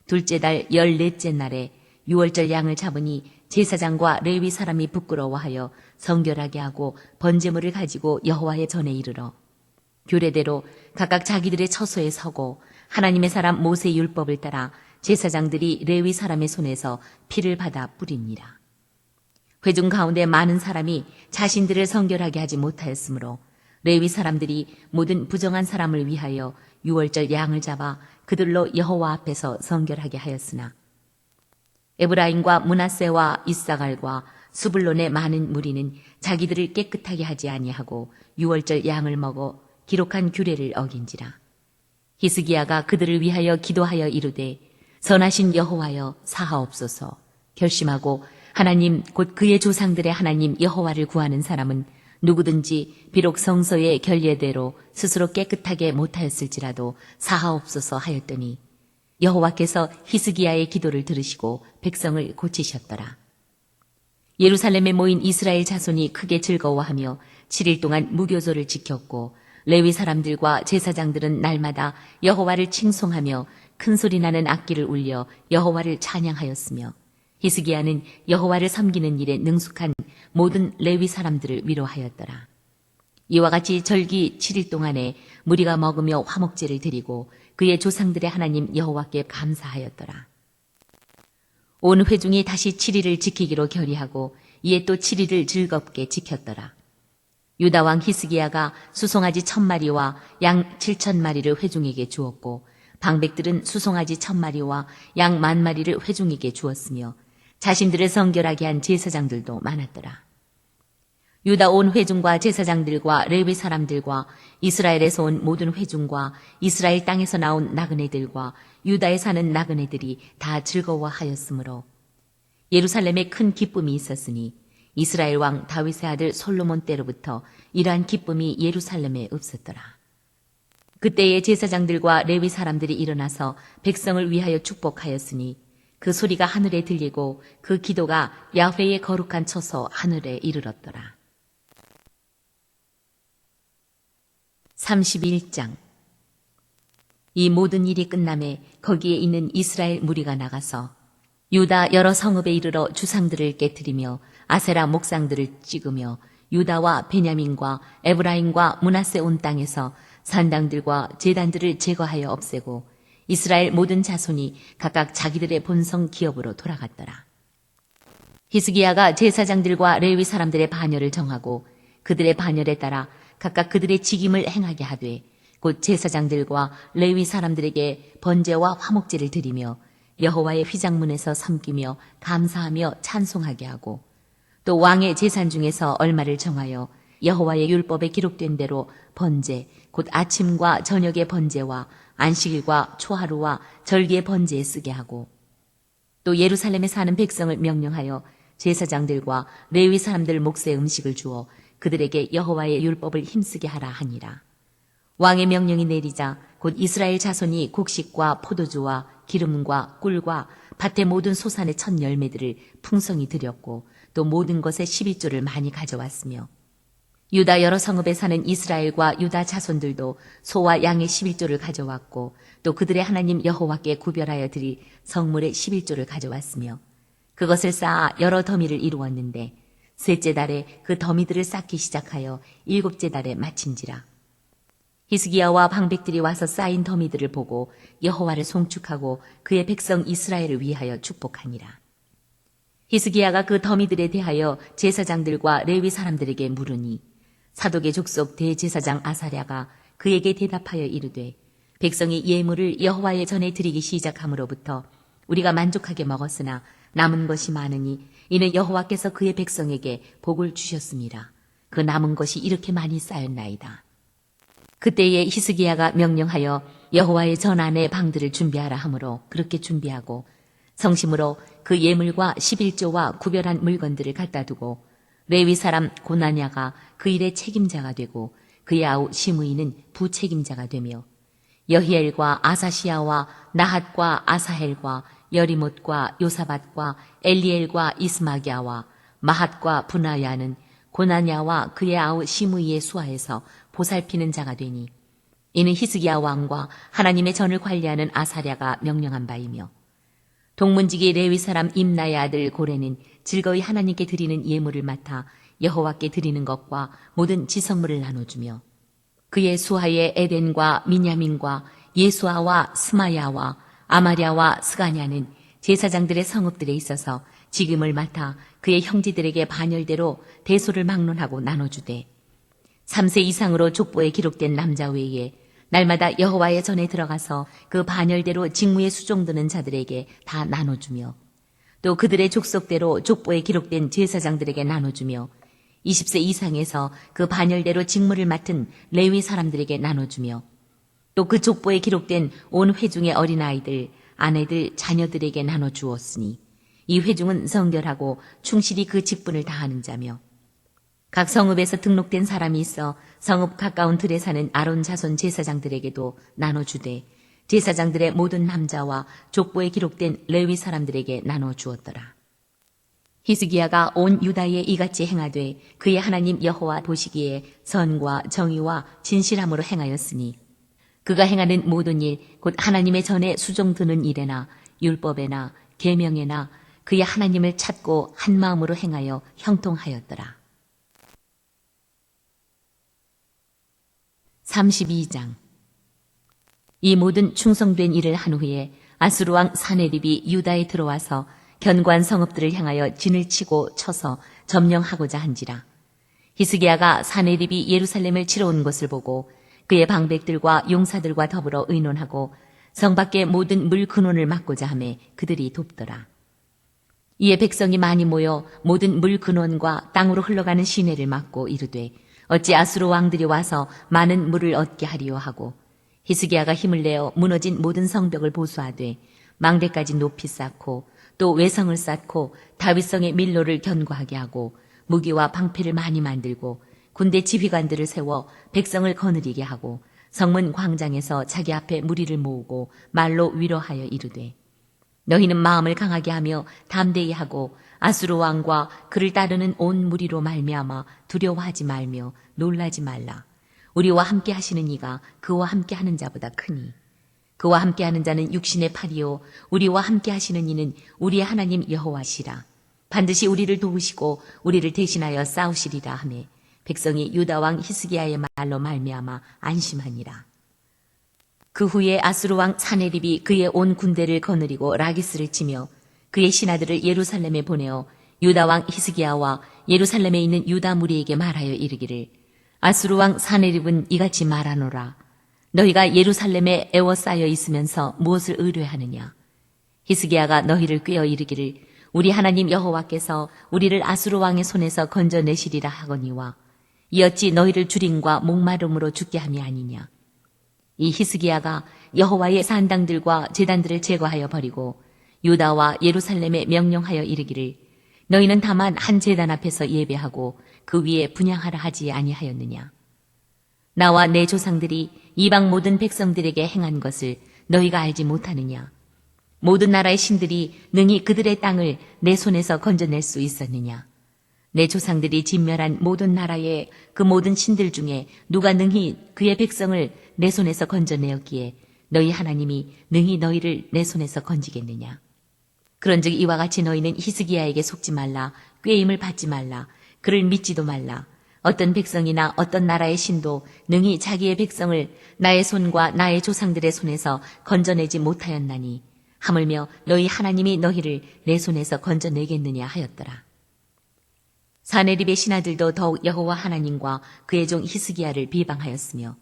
둘째 달 14째 날에 유월절 양을 잡으니 제사장과 레위 사람이 부끄러워하여 성결하게 하고 번제물을 가지고 여호와의 전에 이르러 규례대로 각각 자기들의 처소에 서고 하나님의 사람 모세의 율법을 따라 제사장들이 레위 사람의 손에서 피를 받아 뿌립니다. 회중 가운데 많은 사람이 자신들을 성결하게 하지 못하였으므로 레위 사람들이 모든 부정한 사람을 위하여 유월절 양을 잡아 그들로 여호와 앞에서 성결하게 하였으나 에브라임과 므낫세와 이사갈과 수블론의 많은 무리는 자기들을 깨끗하게 하지 아니하고 유월절 양을 먹어 기록한 규례를 어긴지라. 히스기야가 그들을 위하여 기도하여 이르되 선하신 여호와여 사하옵소서. 결심하고 하나님 곧 그의 조상들의 하나님 여호와를 구하는 사람은 누구든지 비록 성서의 결례대로 스스로 깨끗하게 못하였을지라도 사하옵소서 하였더니 여호와께서 히스기야의 기도를 들으시고 백성을 고치셨더라. 예루살렘에 모인 이스라엘 자손이 크게 즐거워하며 7일 동안 무교조를 지켰고 레위 사람들과 제사장들은 날마다 여호와를 칭송하며 큰 소리 나는 악기를 울려 여호와를 찬양하였으며 히스기야는 여호와를 섬기는 일에 능숙한 모든 레위 사람들을 위로하였더라. 이와 같이 절기 7일 동안에 무리가 먹으며 화목제를 드리고 그의 조상들의 하나님 여호와께 감사하였더라. 온 회중이 다시 7일을 지키기로 결의하고 이에 또 7일을 즐겁게 지켰더라. 유다 왕 히스기야가 수송아지 1000마리와 양 7000마리를 회중에게 주었고 방백들은 수송아지 1000마리와 양 10,000마리를 회중에게 주었으며 자신들을 성결하게 한 제사장들도 많았더라. 유다 온 회중과 제사장들과 레위 사람들과 이스라엘에서 온 모든 회중과 이스라엘 땅에서 나온 나그네들과 유다에 사는 나그네들이 다 즐거워하였으므로 예루살렘에 큰 기쁨이 있었으니 이스라엘 왕 다윗의 아들 솔로몬 때로부터 이러한 기쁨이 예루살렘에 없었더라. 그때의 제사장들과 레위 사람들이 일어나서 백성을 위하여 축복하였으니 그 소리가 하늘에 들리고 그 기도가 야훼의 거룩한 처소 하늘에 이르렀더라. 31장. 이 모든 일이 끝남에 거기에 있는 이스라엘 무리가 나가서 유다 여러 성읍에 이르러 주상들을 깨뜨리며 아세라 목상들을 찍으며 유다와 베냐민과 에브라임과 므낫세 온 땅에서 산당들과 제단들을 제거하여 없애고 이스라엘 모든 자손이 각각 자기들의 본성 기업으로 돌아갔더라. 히스기야가 제사장들과 레위 사람들의 반열을 정하고 그들의 반열에 따라 각각 그들의 직임을 행하게 하되 곧 제사장들과 레위 사람들에게 번제와 화목제를 드리며 여호와의 휘장문에서 섬기며 감사하며 찬송하게 하고 또 왕의 제산 중에서 얼마를 정하여 여호와의 율법에 기록된 대로 번제 곧 아침과 저녁의 번제와 안식일과 초하루와 절기의 번제에 쓰게 하고 또 예루살렘에 사는 백성을 명령하여 제사장들과 레위 사람들 몫의 음식을 주어 그들에게 여호와의 율법을 힘쓰게 하라 하니라. 왕의 명령이 내리자 곧 이스라엘 자손이 곡식과 포도주와 기름과 꿀과 밭의 모든 소산의 첫 열매들을 풍성히 드렸고 또 모든 것의 12조를 많이 가져왔으며 유다 여러 성읍에 사는 이스라엘과 유다 자손들도 소와 양의 11조를 가져왔고 또 그들의 하나님 여호와께 구별하여 드릴 성물의 11조를 가져왔으며 그것을 쌓아 여러 더미를 이루었는데 셋째 달에 그 더미들을 쌓기 시작하여 일곱째 달에 마친지라. 히스기야와 방백들이 와서 쌓인 더미들을 보고 여호와를 송축하고 그의 백성 이스라엘을 위하여 축복하니라. 히스기야가 그 더미들에 대하여 제사장들과 레위 사람들에게 물으니 사독의 족속 대제사장 아사랴가 그에게 대답하여 이르되 백성이 예물을 여호와의 전에 드리기 시작함으로부터 우리가 만족하게 먹었으나 남은 것이 많으니 이는 여호와께서 그의 백성에게 복을 주셨습니다. 그 남은 것이 이렇게 많이 쌓였나이다. 그때에 히스기야가 명령하여 여호와의 전 안에 방들을 준비하라 하므로 그렇게 준비하고 성심으로 그 예물과 11조와 구별한 물건들을 갖다 두고 레위 사람 고나냐가 그 일의 책임자가 되고 그의 아우 시므이는 부책임자가 되며 여히엘과 아사시야와 나핫과 아사헬과 여리못과 요사밧과 엘리엘과 이스마기야와 마핫과 분하야는 고나냐와 그의 아우 시므이의 수하에서 보살피는 자가 되니 이는 히스기야 왕과 하나님의 전을 관리하는 아사랴가 명령한 바이며 동문지기 레위 사람 임나의 아들 고레는 즐거이 하나님께 드리는 예물을 맡아 여호와께 드리는 것과 모든 지성물을 나눠주며 그의 수하에 에덴과 미냐민과 예수아와 스마야와 아마랴와 스가냐는 제사장들의 성읍들에 있어서 직임을 맡아 그의 형제들에게 반열대로 대소를 막론하고 나눠주되 3세 이상으로 족보에 기록된 남자 외에 날마다 여호와의 전에 들어가서 그 반열대로 직무에 수종드는 자들에게 다 나눠주며 또 그들의 족속대로 족보에 기록된 제사장들에게 나눠주며 20세 이상에서 그 반열대로 직무를 맡은 레위 사람들에게 나눠주며 또 그 족보에 기록된 온 회중의 어린아이들, 아내들, 자녀들에게 나눠주었으니 이 회중은 성결하고 충실히 그 직분을 다하는 자며 각 성읍에서 등록된 사람이 있어 성읍 가까운 들에 사는 아론 자손 제사장들에게도 나눠주되 제사장들의 모든 남자와 족보에 기록된 레위 사람들에게 나눠주었더라. 히스기야가 온 유다에 이같이 행하되 그의 하나님 여호와 보시기에 선과 정의와 진실함으로 행하였으니 그가 행하는 모든 일 곧 하나님의 전에 수종드는 일에나 율법에나 계명에나 그의 하나님을 찾고 한 마음으로 행하여 형통하였더라. 32장 이 모든 충성된 일을 한 후에 아수르 왕 사네립이 유다에 들어와서 견고한 성읍들을 향하여 진을 치고 쳐서 점령하고자 한지라. 히스기야가 사네립이 예루살렘을 치러 온 것을 보고 그의 방백들과 용사들과 더불어 의논하고 성 밖의 모든 물 근원을 막고자 하매 그들이 돕더라. 이에 백성이 많이 모여 모든 물 근원과 땅으로 흘러가는 시내를 막고 이르되 어찌 아수르 왕들이 와서 많은 물을 얻게 하리요 하고 히스기야가 힘을 내어 무너진 모든 성벽을 보수하되 망대까지 높이 쌓고 또 외성을 쌓고 다윗성의 밀로를 견고하게 하고 무기와 방패를 많이 만들고 군대 지휘관들을 세워 백성을 거느리게 하고 성문 광장에서 자기 앞에 무리를 모으고 말로 위로하여 이르되 너희는 마음을 강하게 하며 담대히 하고 아수르 왕과 그를 따르는 온 무리로 말미암아 두려워하지 말며 놀라지 말라. 우리와 함께 하시는 이가 그와 함께 하는 자보다 크니 그와 함께 하는 자는 육신의 팔이요 우리와 함께 하시는 이는 우리의 하나님 여호와시라. 반드시 우리를 도우시고 우리를 대신하여 싸우시리라 하매 백성이 유다 왕 히스기야의 말로 말미암아 안심하니라. 그 후에 아수르 왕 사네립이 그의 온 군대를 거느리고 라기스를 치며 그의 신하들을 예루살렘에 보내어 유다 왕 히스기야와 예루살렘에 있는 유다 무리에게 말하여 이르기를 아수르 왕 사네립은 이같이 말하노라. 너희가 예루살렘에 애워싸여 있으면서 무엇을 의뢰하느냐. 히스기야가 너희를 꾀어 이르기를 우리 하나님 여호와께서 우리를 아수르 왕의 손에서 건져내시리라 하거니와 이 어찌 너희를 주림과 목마름으로 죽게 함이 아니냐. 이 히스기야가 여호와의 산당들과 제단들을 제거하여 버리고 유다와 예루살렘에 명령하여 이르기를 너희는 다만 한 제단 앞에서 예배하고 그 위에 분향하라 하지 아니하였느냐. 나와 내 조상들이 이방 모든 백성들에게 행한 것을 너희가 알지 못하느냐. 모든 나라의 신들이 능히 그들의 땅을 내 손에서 건져낼 수 있었느냐. 내 조상들이 진멸한 모든 나라의 그 모든 신들 중에 누가 능히 그의 백성을 내 손에서 건져내었기에 너희 하나님이 능히 너희를 내 손에서 건지겠느냐. 그런즉 이와 같이 너희는 히스기야에게 속지 말라. 꾀임을 받지 말라. 그를 믿지도 말라. 어떤 백성이나 어떤 나라의 신도 능히 자기의 백성을 나의 손과 나의 조상들의 손에서 건져내지 못하였나니 하물며 너희 하나님이 너희를 내 손에서 건져내겠느냐 하였더라. 사네립의 신하들도 더욱 여호와 하나님과 그의 종 히스기야를 비방하였으며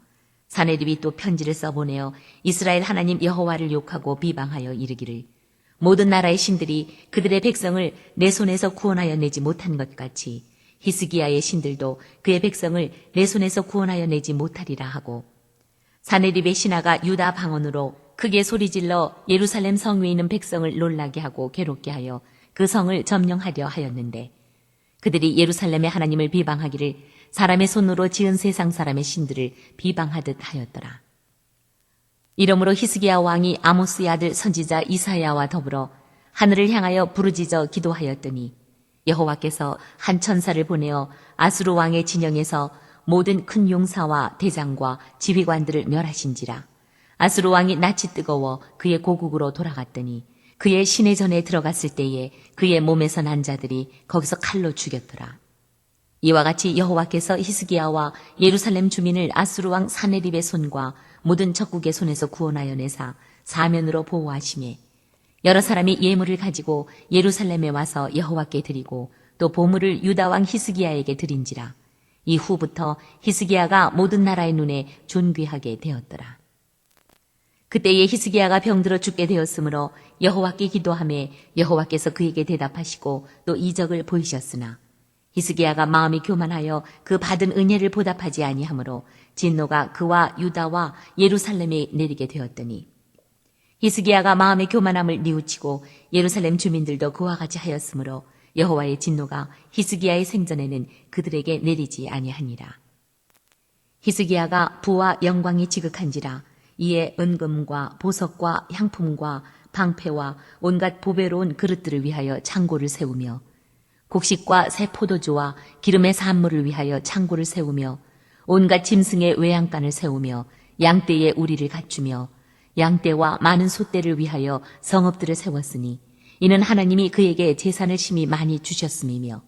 사네립이 또 편지를 써보내어 이스라엘 하나님 여호와를 욕하고 비방하여 이르기를 모든 나라의 신들이 그들의 백성을 내 손에서 구원하여 내지 못한 것 같이 히스기야의 신들도 그의 백성을 내 손에서 구원하여 내지 못하리라 하고 사네립의 신하가 유다 방언으로 크게 소리질러 예루살렘 성 위에 있는 백성을 놀라게 하고 괴롭게 하여 그 성을 점령하려 하였는데 그들이 예루살렘의 하나님을 비방하기를 사람의 손으로 지은 세상 사람의 신들을 비방하듯 하였더라. 이러므로 히스기야 왕이 아모스의 아들 선지자 이사야와 더불어 하늘을 향하여 부르짖어 기도하였더니 여호와께서 한 천사를 보내어 아수르 왕의 진영에서 모든 큰 용사와 대장과 지휘관들을 멸하신지라. 아수르 왕이 낯이 뜨거워 그의 고국으로 돌아갔더니 그의 시내전에 들어갔을 때에 그의 몸에서 난 자들이 거기서 칼로 죽였더라. 이와 같이 여호와께서 히스기야와 예루살렘 주민을 아수르 왕 사네립의 손과 모든 적국의 손에서 구원하여 내사 사면으로 보호하시매 여러 사람이 예물을 가지고 예루살렘에 와서 여호와께 드리고 또 보물을 유다 왕 히스기야에게 드린지라. 이후부터 히스기야가 모든 나라의 눈에 존귀하게 되었더라. 그때에 히스기야가 병들어 죽게 되었으므로 여호와께 기도하매 여호와께서 그에게 대답하시고 또 이적을 보이셨으나 히스기야가 마음이 교만하여 그 받은 은혜를 보답하지 아니하므로 진노가 그와 유다와 예루살렘에 내리게 되었더니 히스기야가 마음의 교만함을 뉘우치고 예루살렘 주민들도 그와 같이 하였으므로 여호와의 진노가 히스기야의 생전에는 그들에게 내리지 아니하니라. 히스기야가 부와 영광이 지극한지라. 이에 은금과 보석과 향품과 방패와 온갖 보배로운 그릇들을 위하여 창고를 세우며 곡식과 새 포도주와 기름의 산물을 위하여 창고를 세우며 온갖 짐승의 외양간을 세우며 양떼의 우리를 갖추며 양떼와 많은 소떼를 위하여 성읍들을 세웠으니 이는 하나님이 그에게 재산을 심히 많이 주셨음이며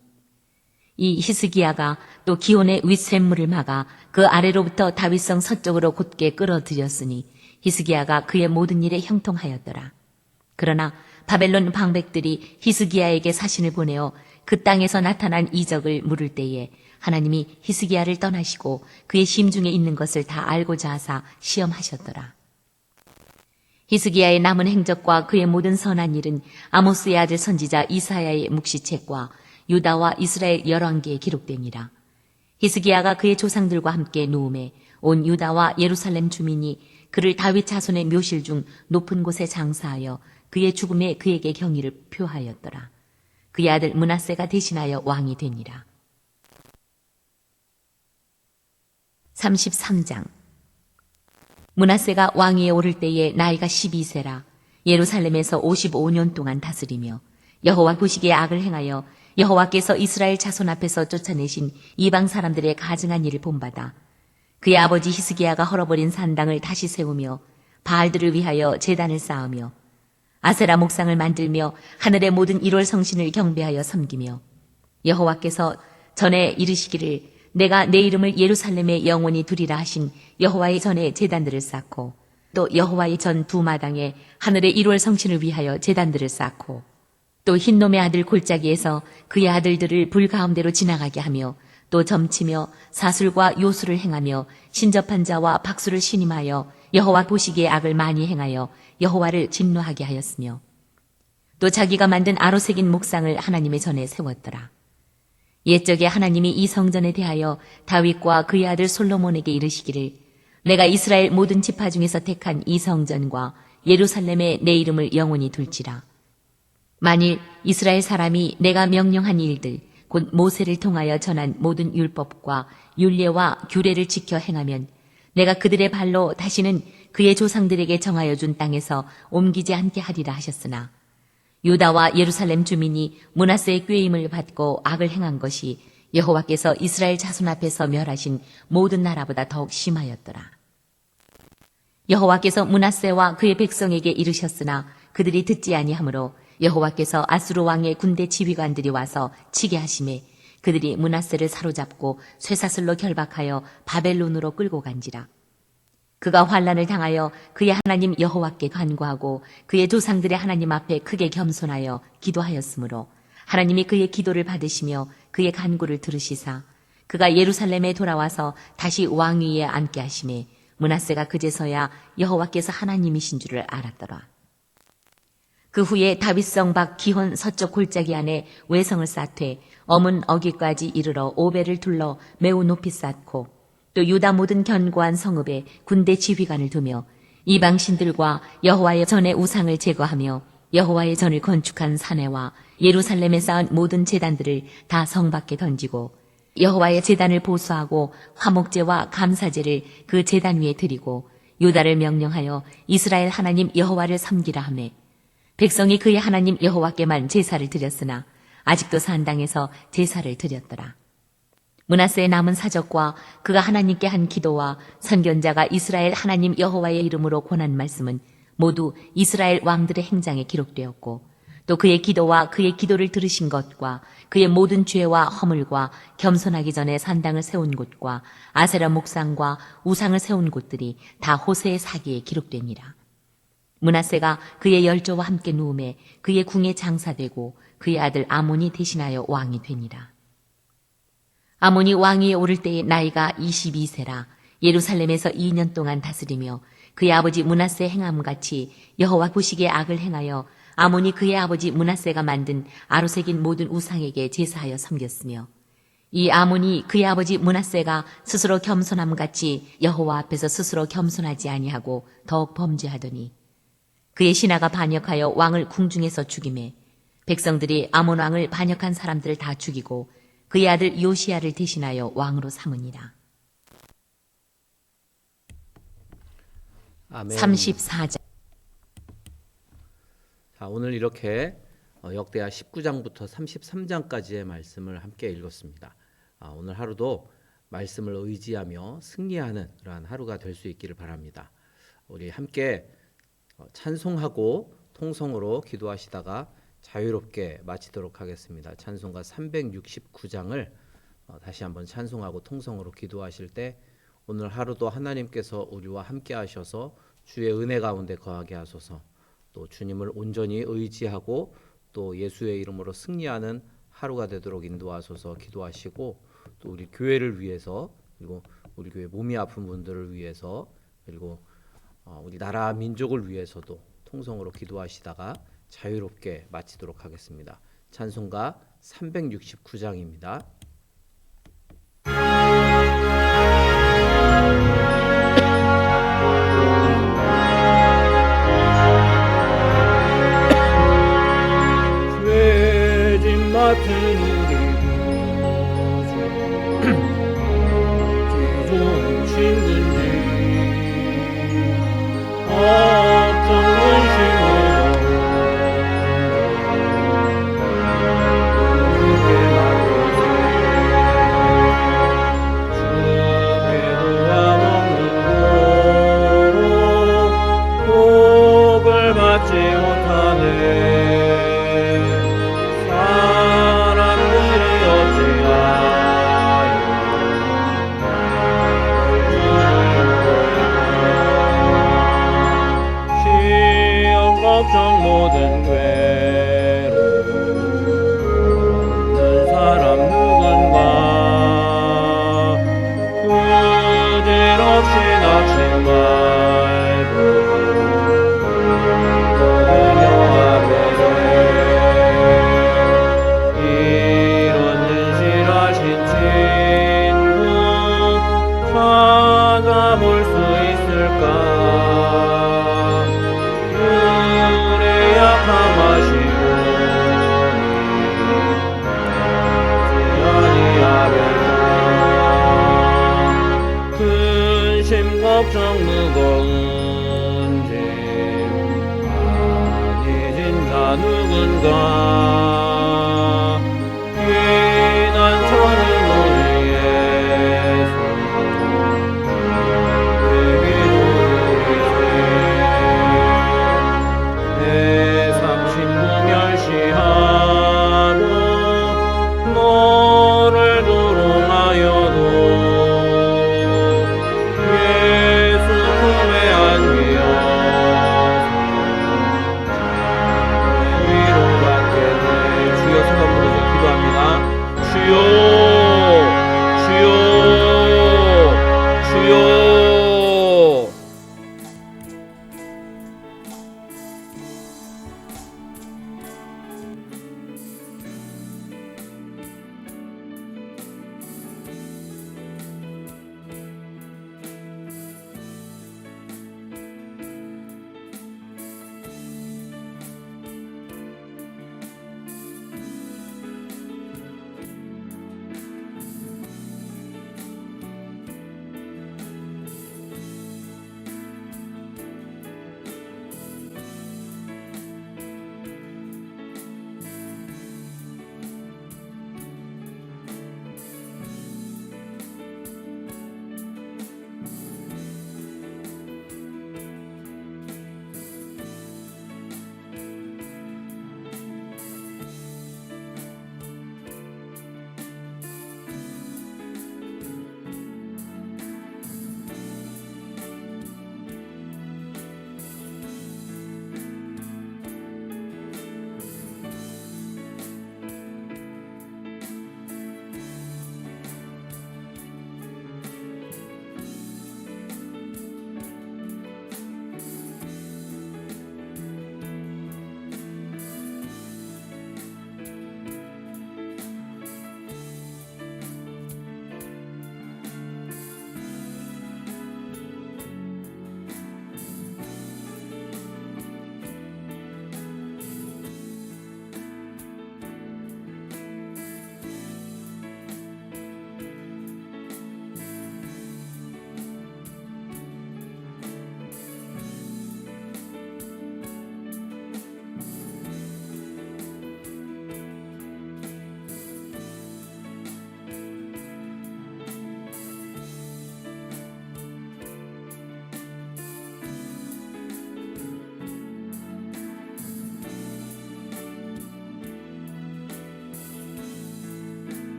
이 히스기야가 또 기온의 윗샘물을 막아 그 아래로부터 다윗성 서쪽으로 곧게 끌어들였으니 히스기야가 그의 모든 일에 형통하였더라. 그러나 바벨론 방백들이 히스기야에게 사신을 보내어 그 땅에서 나타난 이적을 물을 때에 하나님이 히스기야를 떠나시고 그의 심중에 있는 것을 다 알고자 하사 시험하셨더라. 히스기야의 남은 행적과 그의 모든 선한 일은 아모스의 아들 선지자 이사야의 묵시책과 유다와 이스라엘 열왕기에 기록되니라. 히스기야가 그의 조상들과 함께 누움에 온 유다와 예루살렘 주민이 그를 다윗 자손의 묘실 중 높은 곳에 장사하여 그의 죽음에 그에게 경의를 표하였더라. 그의 아들 므낫세가 대신하여 왕이 되니라. 33장. 므낫세가 왕위에 오를 때에 나이가 12세라. 예루살렘에서 55년 동안 다스리며 여호와 보시기에 악을 행하여 여호와께서 이스라엘 자손 앞에서 쫓아내신 이방 사람들의 가증한 일을 본받아 그의 아버지 히스기야가 헐어버린 산당을 다시 세우며 바알들을 위하여 제단을 쌓으며 아세라 목상을 만들며 하늘의 모든 1월 성신을 경배하여 섬기며 여호와께서 전에 이르시기를 내가 내 이름을 예루살렘에 영원히 두리라 하신 여호와의 전에 제단들을 쌓고 또 여호와의 전 두 마당에 하늘의 1월 성신을 위하여 제단들을 쌓고 또 흰놈의 아들 골짜기에서 그의 아들들을 불 가운데로 지나가게 하며 또 점치며 사술과 요술을 행하며 신접한 자와 박수를 신임하여 여호와 보시기에 악을 많이 행하여 여호와를 진노하게 하였으며 또 자기가 만든 아로새긴 목상을 하나님의 전에 세웠더라. 옛적에 하나님이 이 성전에 대하여 다윗과 그의 아들 솔로몬에게 이르시기를 내가 이스라엘 모든 지파 중에서 택한 이 성전과 예루살렘에 내 이름을 영원히 둘지라. 만일 이스라엘 사람이 내가 명령한 일들 곧 모세를 통하여 전한 모든 율법과 율례와 규례를 지켜 행하면 내가 그들의 발로 다시는 그의 조상들에게 정하여 준 땅에서 옮기지 않게 하리라 하셨으나 유다와 예루살렘 주민이 므낫세의 꾀임을 받고 악을 행한 것이 여호와께서 이스라엘 자손 앞에서 멸하신 모든 나라보다 더욱 심하였더라. 여호와께서 므낫세와 그의 백성에게 이르셨으나 그들이 듣지 아니하므로 여호와께서 아수르 왕의 군대 지휘관들이 와서 치게 하심에 그들이 므낫세를 사로잡고 쇠사슬로 결박하여 바벨론으로 끌고 간지라. 그가 환난을 당하여 그의 하나님 여호와께 간구하고 그의 조상들의 하나님 앞에 크게 겸손하여 기도하였으므로 하나님이 그의 기도를 받으시며 그의 간구를 들으시사 그가 예루살렘에 돌아와서 다시 왕위에 앉게 하심에 므낫세가 그제서야 여호와께서 하나님이신 줄을 알았더라. 그 후에 다윗성 밖 기혼 서쪽 골짜기 안에 외성을 쌓되 엄은 어기까지 이르러 오벨을 둘러 매우 높이 쌓고 또 유다 모든 견고한 성읍에 군대 지휘관을 두며 이방 신들과 여호와의 전의 우상을 제거하며 여호와의 전을 건축한 사내와 예루살렘에 쌓은 모든 제단들을 다 성 밖에 던지고 여호와의 제단을 보수하고 화목제와 감사제를 그 제단 위에 드리고 유다를 명령하여 이스라엘 하나님 여호와를 섬기라 하매 백성이 그의 하나님 여호와께만 제사를 드렸으나 아직도 산당에서 제사를 드렸더라. 므낫세의 남은 사적과 그가 하나님께 한 기도와 선견자가 이스라엘 하나님 여호와의 이름으로 권한 말씀은 모두 이스라엘 왕들의 행장에 기록되었고 또 그의 기도와 그의 기도를 들으신 것과 그의 모든 죄와 허물과 겸손하기 전에 산당을 세운 곳과 아세라 목상과 우상을 세운 곳들이 다 호세의 사기에 기록되니라. 므낫세가 그의 열조와 함께 누움에 그의 궁에 장사되고 그의 아들 아몬이 대신하여 왕이 되니라. 아몬이 왕위에 오를 때의 나이가 22세라 예루살렘에서 2년 동안 다스리며 그의 아버지 므낫세 행함같이 여호와 보시기에 악을 행하여 아몬이 그의 아버지 므낫세가 만든 아로새긴 모든 우상에게 제사하여 섬겼으며 이 아몬이 그의 아버지 므낫세가 스스로 겸손함같이 여호와 앞에서 스스로 겸손하지 아니하고 더욱 범죄하더니 그의 신하가 반역하여 왕을 궁중에서 죽이매 백성들이 아몬 왕을 반역한 사람들을 다 죽이고 그의 아들 요시야를 대신하여 왕으로 삼으니라. 아멘. 34장. 자, 오늘 이렇게 역대하 19장부터 33장까지의 말씀을 함께 읽었습니다. 오늘 하루도 말씀을 의지하며 승리하는 그러한 하루가 될 수 있기를 바랍니다. 우리 함께 찬송하고 통성으로 기도하시다가 자유롭게 마치도록 하겠습니다. 찬송가 369장을 다시 한번 찬송하고 통성으로 기도하실 때 오늘 하루도 하나님께서 우리와 함께 하셔서 주의 은혜 가운데 거하게 하소서, 또 주님을 온전히 의지하고 또 예수의 이름으로 승리하는 하루가 되도록 인도하소서 기도하시고, 또 우리 교회를 위해서, 그리고 우리 교회 몸이 아픈 분들을 위해서, 그리고 우리 나라 민족을 위해서도 통성으로 기도하시다가 자유롭게 마치도록 하겠습니다. 찬송가 369장입니다. 죄짐 맡은 우리 구주 좋은 친구인지 어떤 근심으로 주께 맡기세 주께 도와먹는 고로 복을 받지 못하네. 걱정 모든 괴로움 없는 사람 누군가 부질없이 낙심 말고 그녀 앞에 이런 진실하신 친구 찾아볼 수 있을까. 근심 걱정 무거운 짐 많이 진 자 누군가